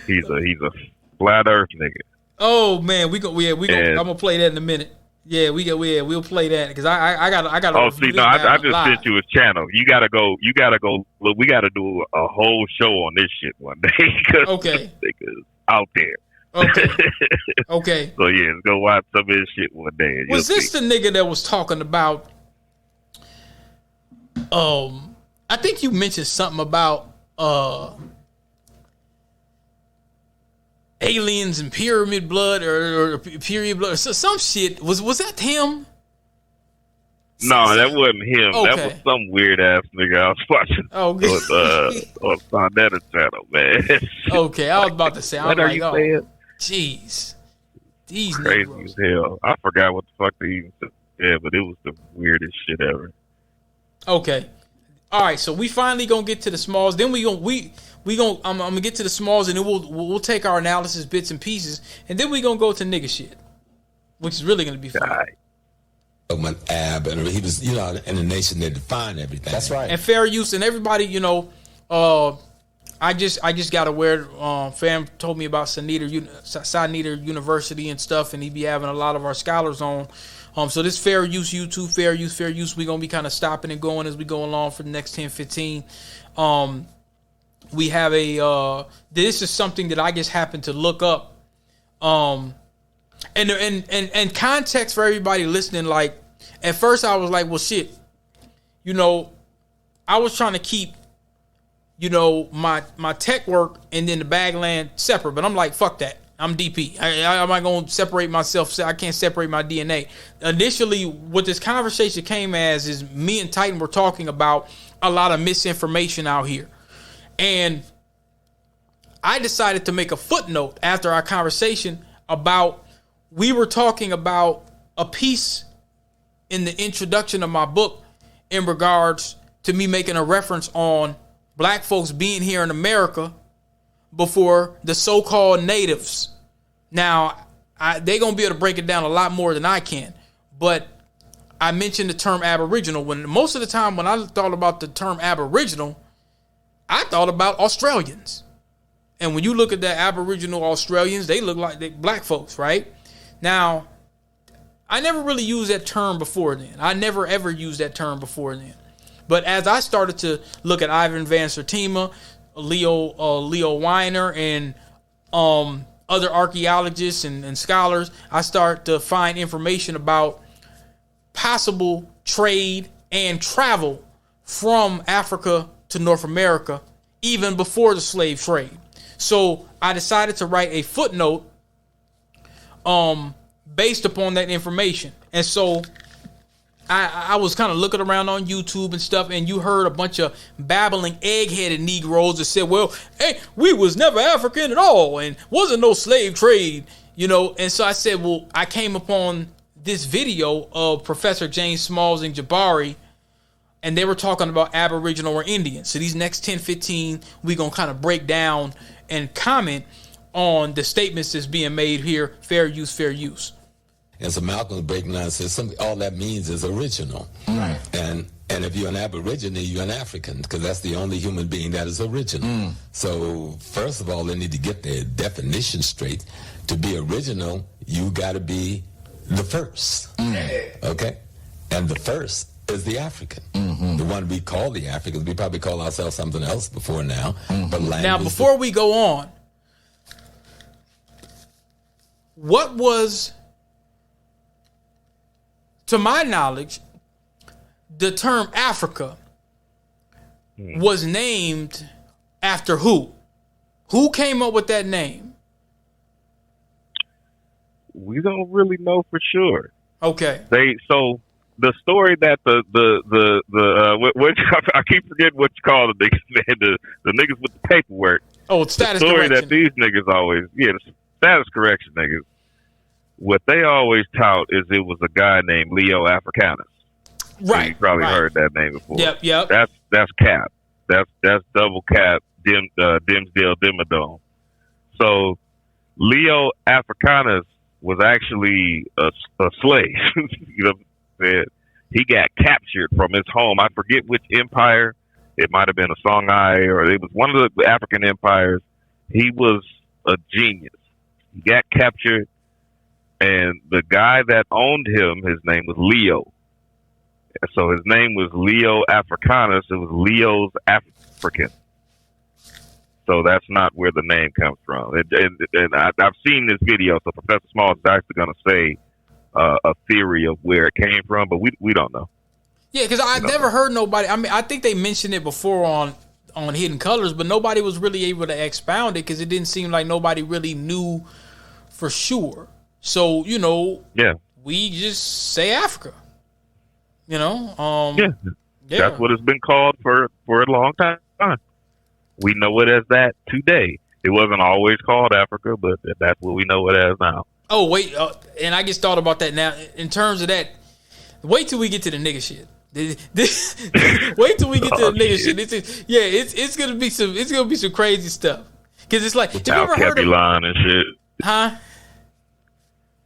He's a flat earth nigga. Oh man, I'm gonna play that in a minute. Yeah, we'll play that because I got. Oh, see, no, I just sent you his channel. You gotta go. Look, we gotta do a whole show on this shit one day because this nigga's out there. Okay. So yeah, let's go watch some of his shit one day. Was this the nigga that was talking about? I think you mentioned something about aliens and pyramid blood or period blood or some shit. Was that him? No, that wasn't him. Okay. That was some weird ass nigga I was watching on Sonetta channel, man. Okay, I was about to say. What are you saying? Jeez. These crazy Negroes. as hell. I forgot what the fuck they even said, but it was the weirdest shit ever. Okay. All right, so we finally gonna get to the smalls. Then I'm gonna get to the smalls, and then we'll take our analysis bits and pieces, and then we gonna go to nigga shit, which is really gonna be fun. Ab, and he was, in a nation that defined everything. That's right. And fair use, and everybody, I just got aware. Fam told me about Sanita University and stuff, and he be having a lot of our scholars on. So this fair use YouTube, fair use. We're gonna be kind of stopping and going as we go along for the next 10, 15. We have this is something that I just happened to look up. And context for everybody listening. Like at first I was like, well, shit, I was trying to keep, my tech work and then the Bagland separate, but I'm like, fuck that. I'm DP. I'm not going to separate myself. I can't separate my DNA. Initially, what this conversation came as is me and Titan were talking about a lot of misinformation out here. And I decided to make a footnote after our conversation about, we were talking about a piece in the introduction of my book in regards to me making a reference on black folks being here in America before the so-called natives. Now, they're going to be able to break it down a lot more than I can. But I mentioned the term Aboriginal. When most of the time when I thought about the term Aboriginal, I thought about Australians. And when you look at the Aboriginal Australians, they look like they black folks, right? Now, I never really used that term before then. I never ever used that term before then. But as I started to look at Ivan Van Sertima, Leo Weiner, and other archaeologists and scholars, I start to find information about possible trade and travel from Africa to North America even before the slave trade. So I decided to write a footnote based upon that information. And so I was kind of looking around on YouTube and stuff, and you heard a bunch of babbling egg-headed Negroes that said, well, hey, we was never African at all and wasn't no slave trade, And so I said, well, I came upon this video of Professor James Smalls and Jabari, and they were talking about Aboriginal or Indian. So these next 10, 15, we're going to kind of break down and comment on the statements that's being made here, fair use, fair use. And so Malcolm breaking down and says all that means is original. Right. And if you're an Aborigine, you're an African, because that's the only human being that is original. So first of all, they need to get their definition straight. To be original, you got to be the first. Okay? And the first is the African. The one we call the Africans. We probably call ourselves something else before now. But now, before we go on, what was, to my knowledge, the term Africa was named after who? Who came up with that name? We don't really know for sure. Okay. So the story that I keep forgetting what you call the niggas, man, the niggas with the paperwork. Oh, it's status correction. The story correction. that these niggas always, the status correction niggas. What they always tout is it was a guy named Leo Africanus. Right. You probably heard that name before. Yep. That's cap. That's double cap. Dimsdale Dimmadome. So Leo Africanus was actually a slave. You know what I'm saying? He got captured from his home. I forget which empire. It might have been a Songhai, or it was one of the African empires. He was a genius. He got captured, and the guy that owned him, his name was Leo. So his name was Leo Africanus. It was Leo's African. So that's not where the name comes from. And I've seen this video, so Professor Small is actually going to say a theory of where it came from, but we don't know. Yeah, because I've never heard nobody. I mean, I think they mentioned it before on Hidden Colors, but nobody was really able to expound it because it didn't seem like nobody really knew for sure. So, we just say Africa. That's what it's been called for a long time. We know it as that today. It wasn't always called Africa, but that's what we know it as now. Oh, wait. And I just thought about that now. In terms of that, wait till we get to the nigga shit. Wait till we get to the nigga shit. It's gonna be some crazy stuff. Because it's like, have you ever heard of and shit? Huh?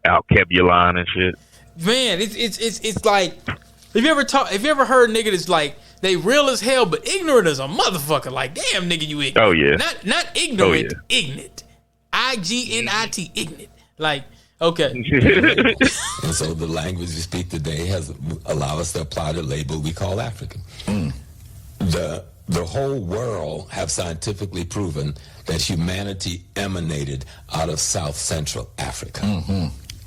Alkebulan and shit. Man, it's like, have you ever heard nigga that's like, they real as hell but ignorant as a motherfucker? Like, damn nigga, you ignorant. Oh yeah. Not ignorant, ignorant. IGNIT, ignorant. Like, okay. And so the language we speak today has allowed us to apply the label we call African. The whole world have scientifically proven that humanity emanated out of South Central Africa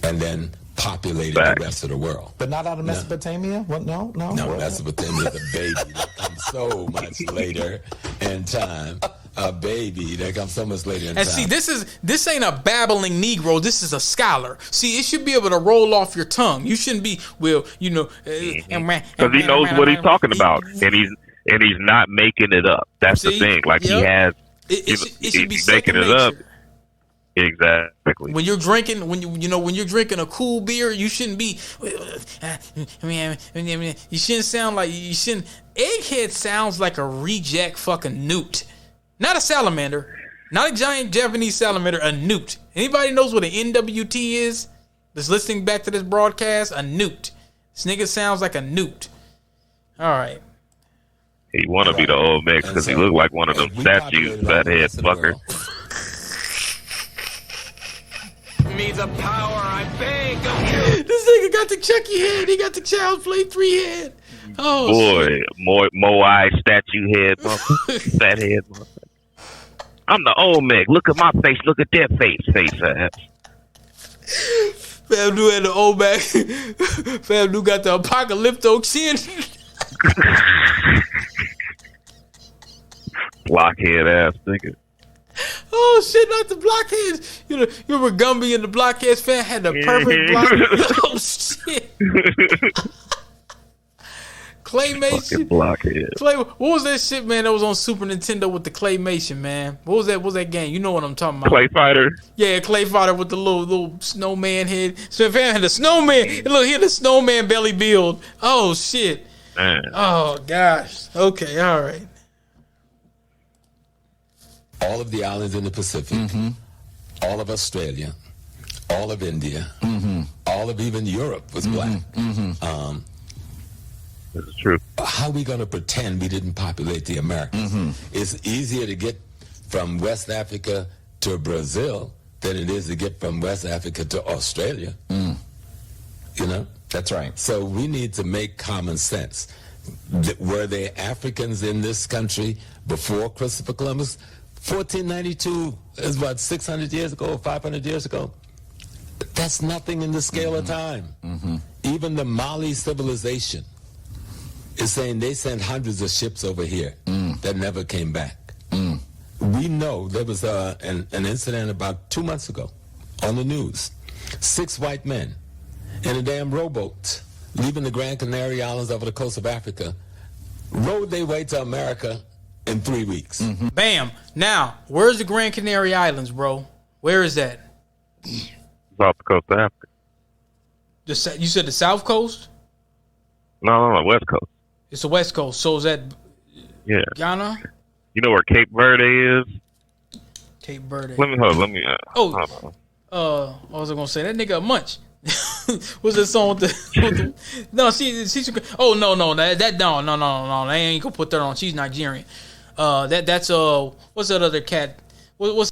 and then populated the rest of the world. But not out of Mesopotamia? What? No. No, Mesopotamia is a baby that comes so much later in time. A baby that comes so much later in time. And see, this ain't a babbling Negro. This is a scholar. See, it should be able to roll off your tongue. You shouldn't be, because he knows what he's talking about, and he's not making it up. That's the thing. Like he has, it should be making it up. Exactly. When you're drinking, when you're drinking a cool beer, you shouldn't be. You shouldn't sound like Egghead sounds like a reject fucking newt. Not a salamander, not a giant Japanese salamander, a newt. Anybody knows what an NWT is? That's listening back to this broadcast, a newt. This nigga sounds like a newt. All right. He want to be the old man because he look like one of them statues, that head fucker. Me the power, I beg of you. This nigga got the Chucky head. He got the Child's Play 3 head. Oh boy, shit. Moai statue head, fat head. I'm the old Meg. Look at my face. Look at their face ass. Fam Dude had the old Meg. Fam Dude got the apocalypto chin. Blockhead ass nigga. Oh shit, not the blockheads. You remember Gumby and the blockheads fan had the perfect blockhead. Oh shit. Claymation. Blockhead. What was that shit, man, that was on Super Nintendo with the Claymation, man? What was that game? You know what I'm talking about. Clay Fighter? Yeah, Clay Fighter with the little snowman head. So if I had a snowman, look, he had a snowman belly build. Oh shit. Man. Oh gosh. Okay, all right. All of the islands in the Pacific, all of Australia, all of India, all of even Europe was black. This is true. How are we going to pretend we didn't populate the Americas? It's easier to get from West Africa to Brazil than it is to get from West Africa to Australia. You know? That's right. So we need to make common sense. Were there Africans in this country before Christopher Columbus? 1492 is what, 600 years ago, 500 years ago? That's nothing in the scale of time. Even the Mali civilization is saying they sent hundreds of ships over here that never came back. We know there was an incident about 2 months ago on the news. 6 white men in a damn rowboat leaving the Gran Canary Islands over the coast of Africa rowed their way to America in 3 weeks. Bam. Now, where's the Gran Canary Islands, bro? Where is that? Off the coast of Africa. You said the South Coast? No, West Coast. It's the West Coast. So is that Ghana? You know where Cape Verde is? Cape Verde. Let me. I was gonna say that nigga a munch. What's that song with the no, she's oh no, that I ain't gonna put that on. She's Nigerian. That's what's that other cat? What's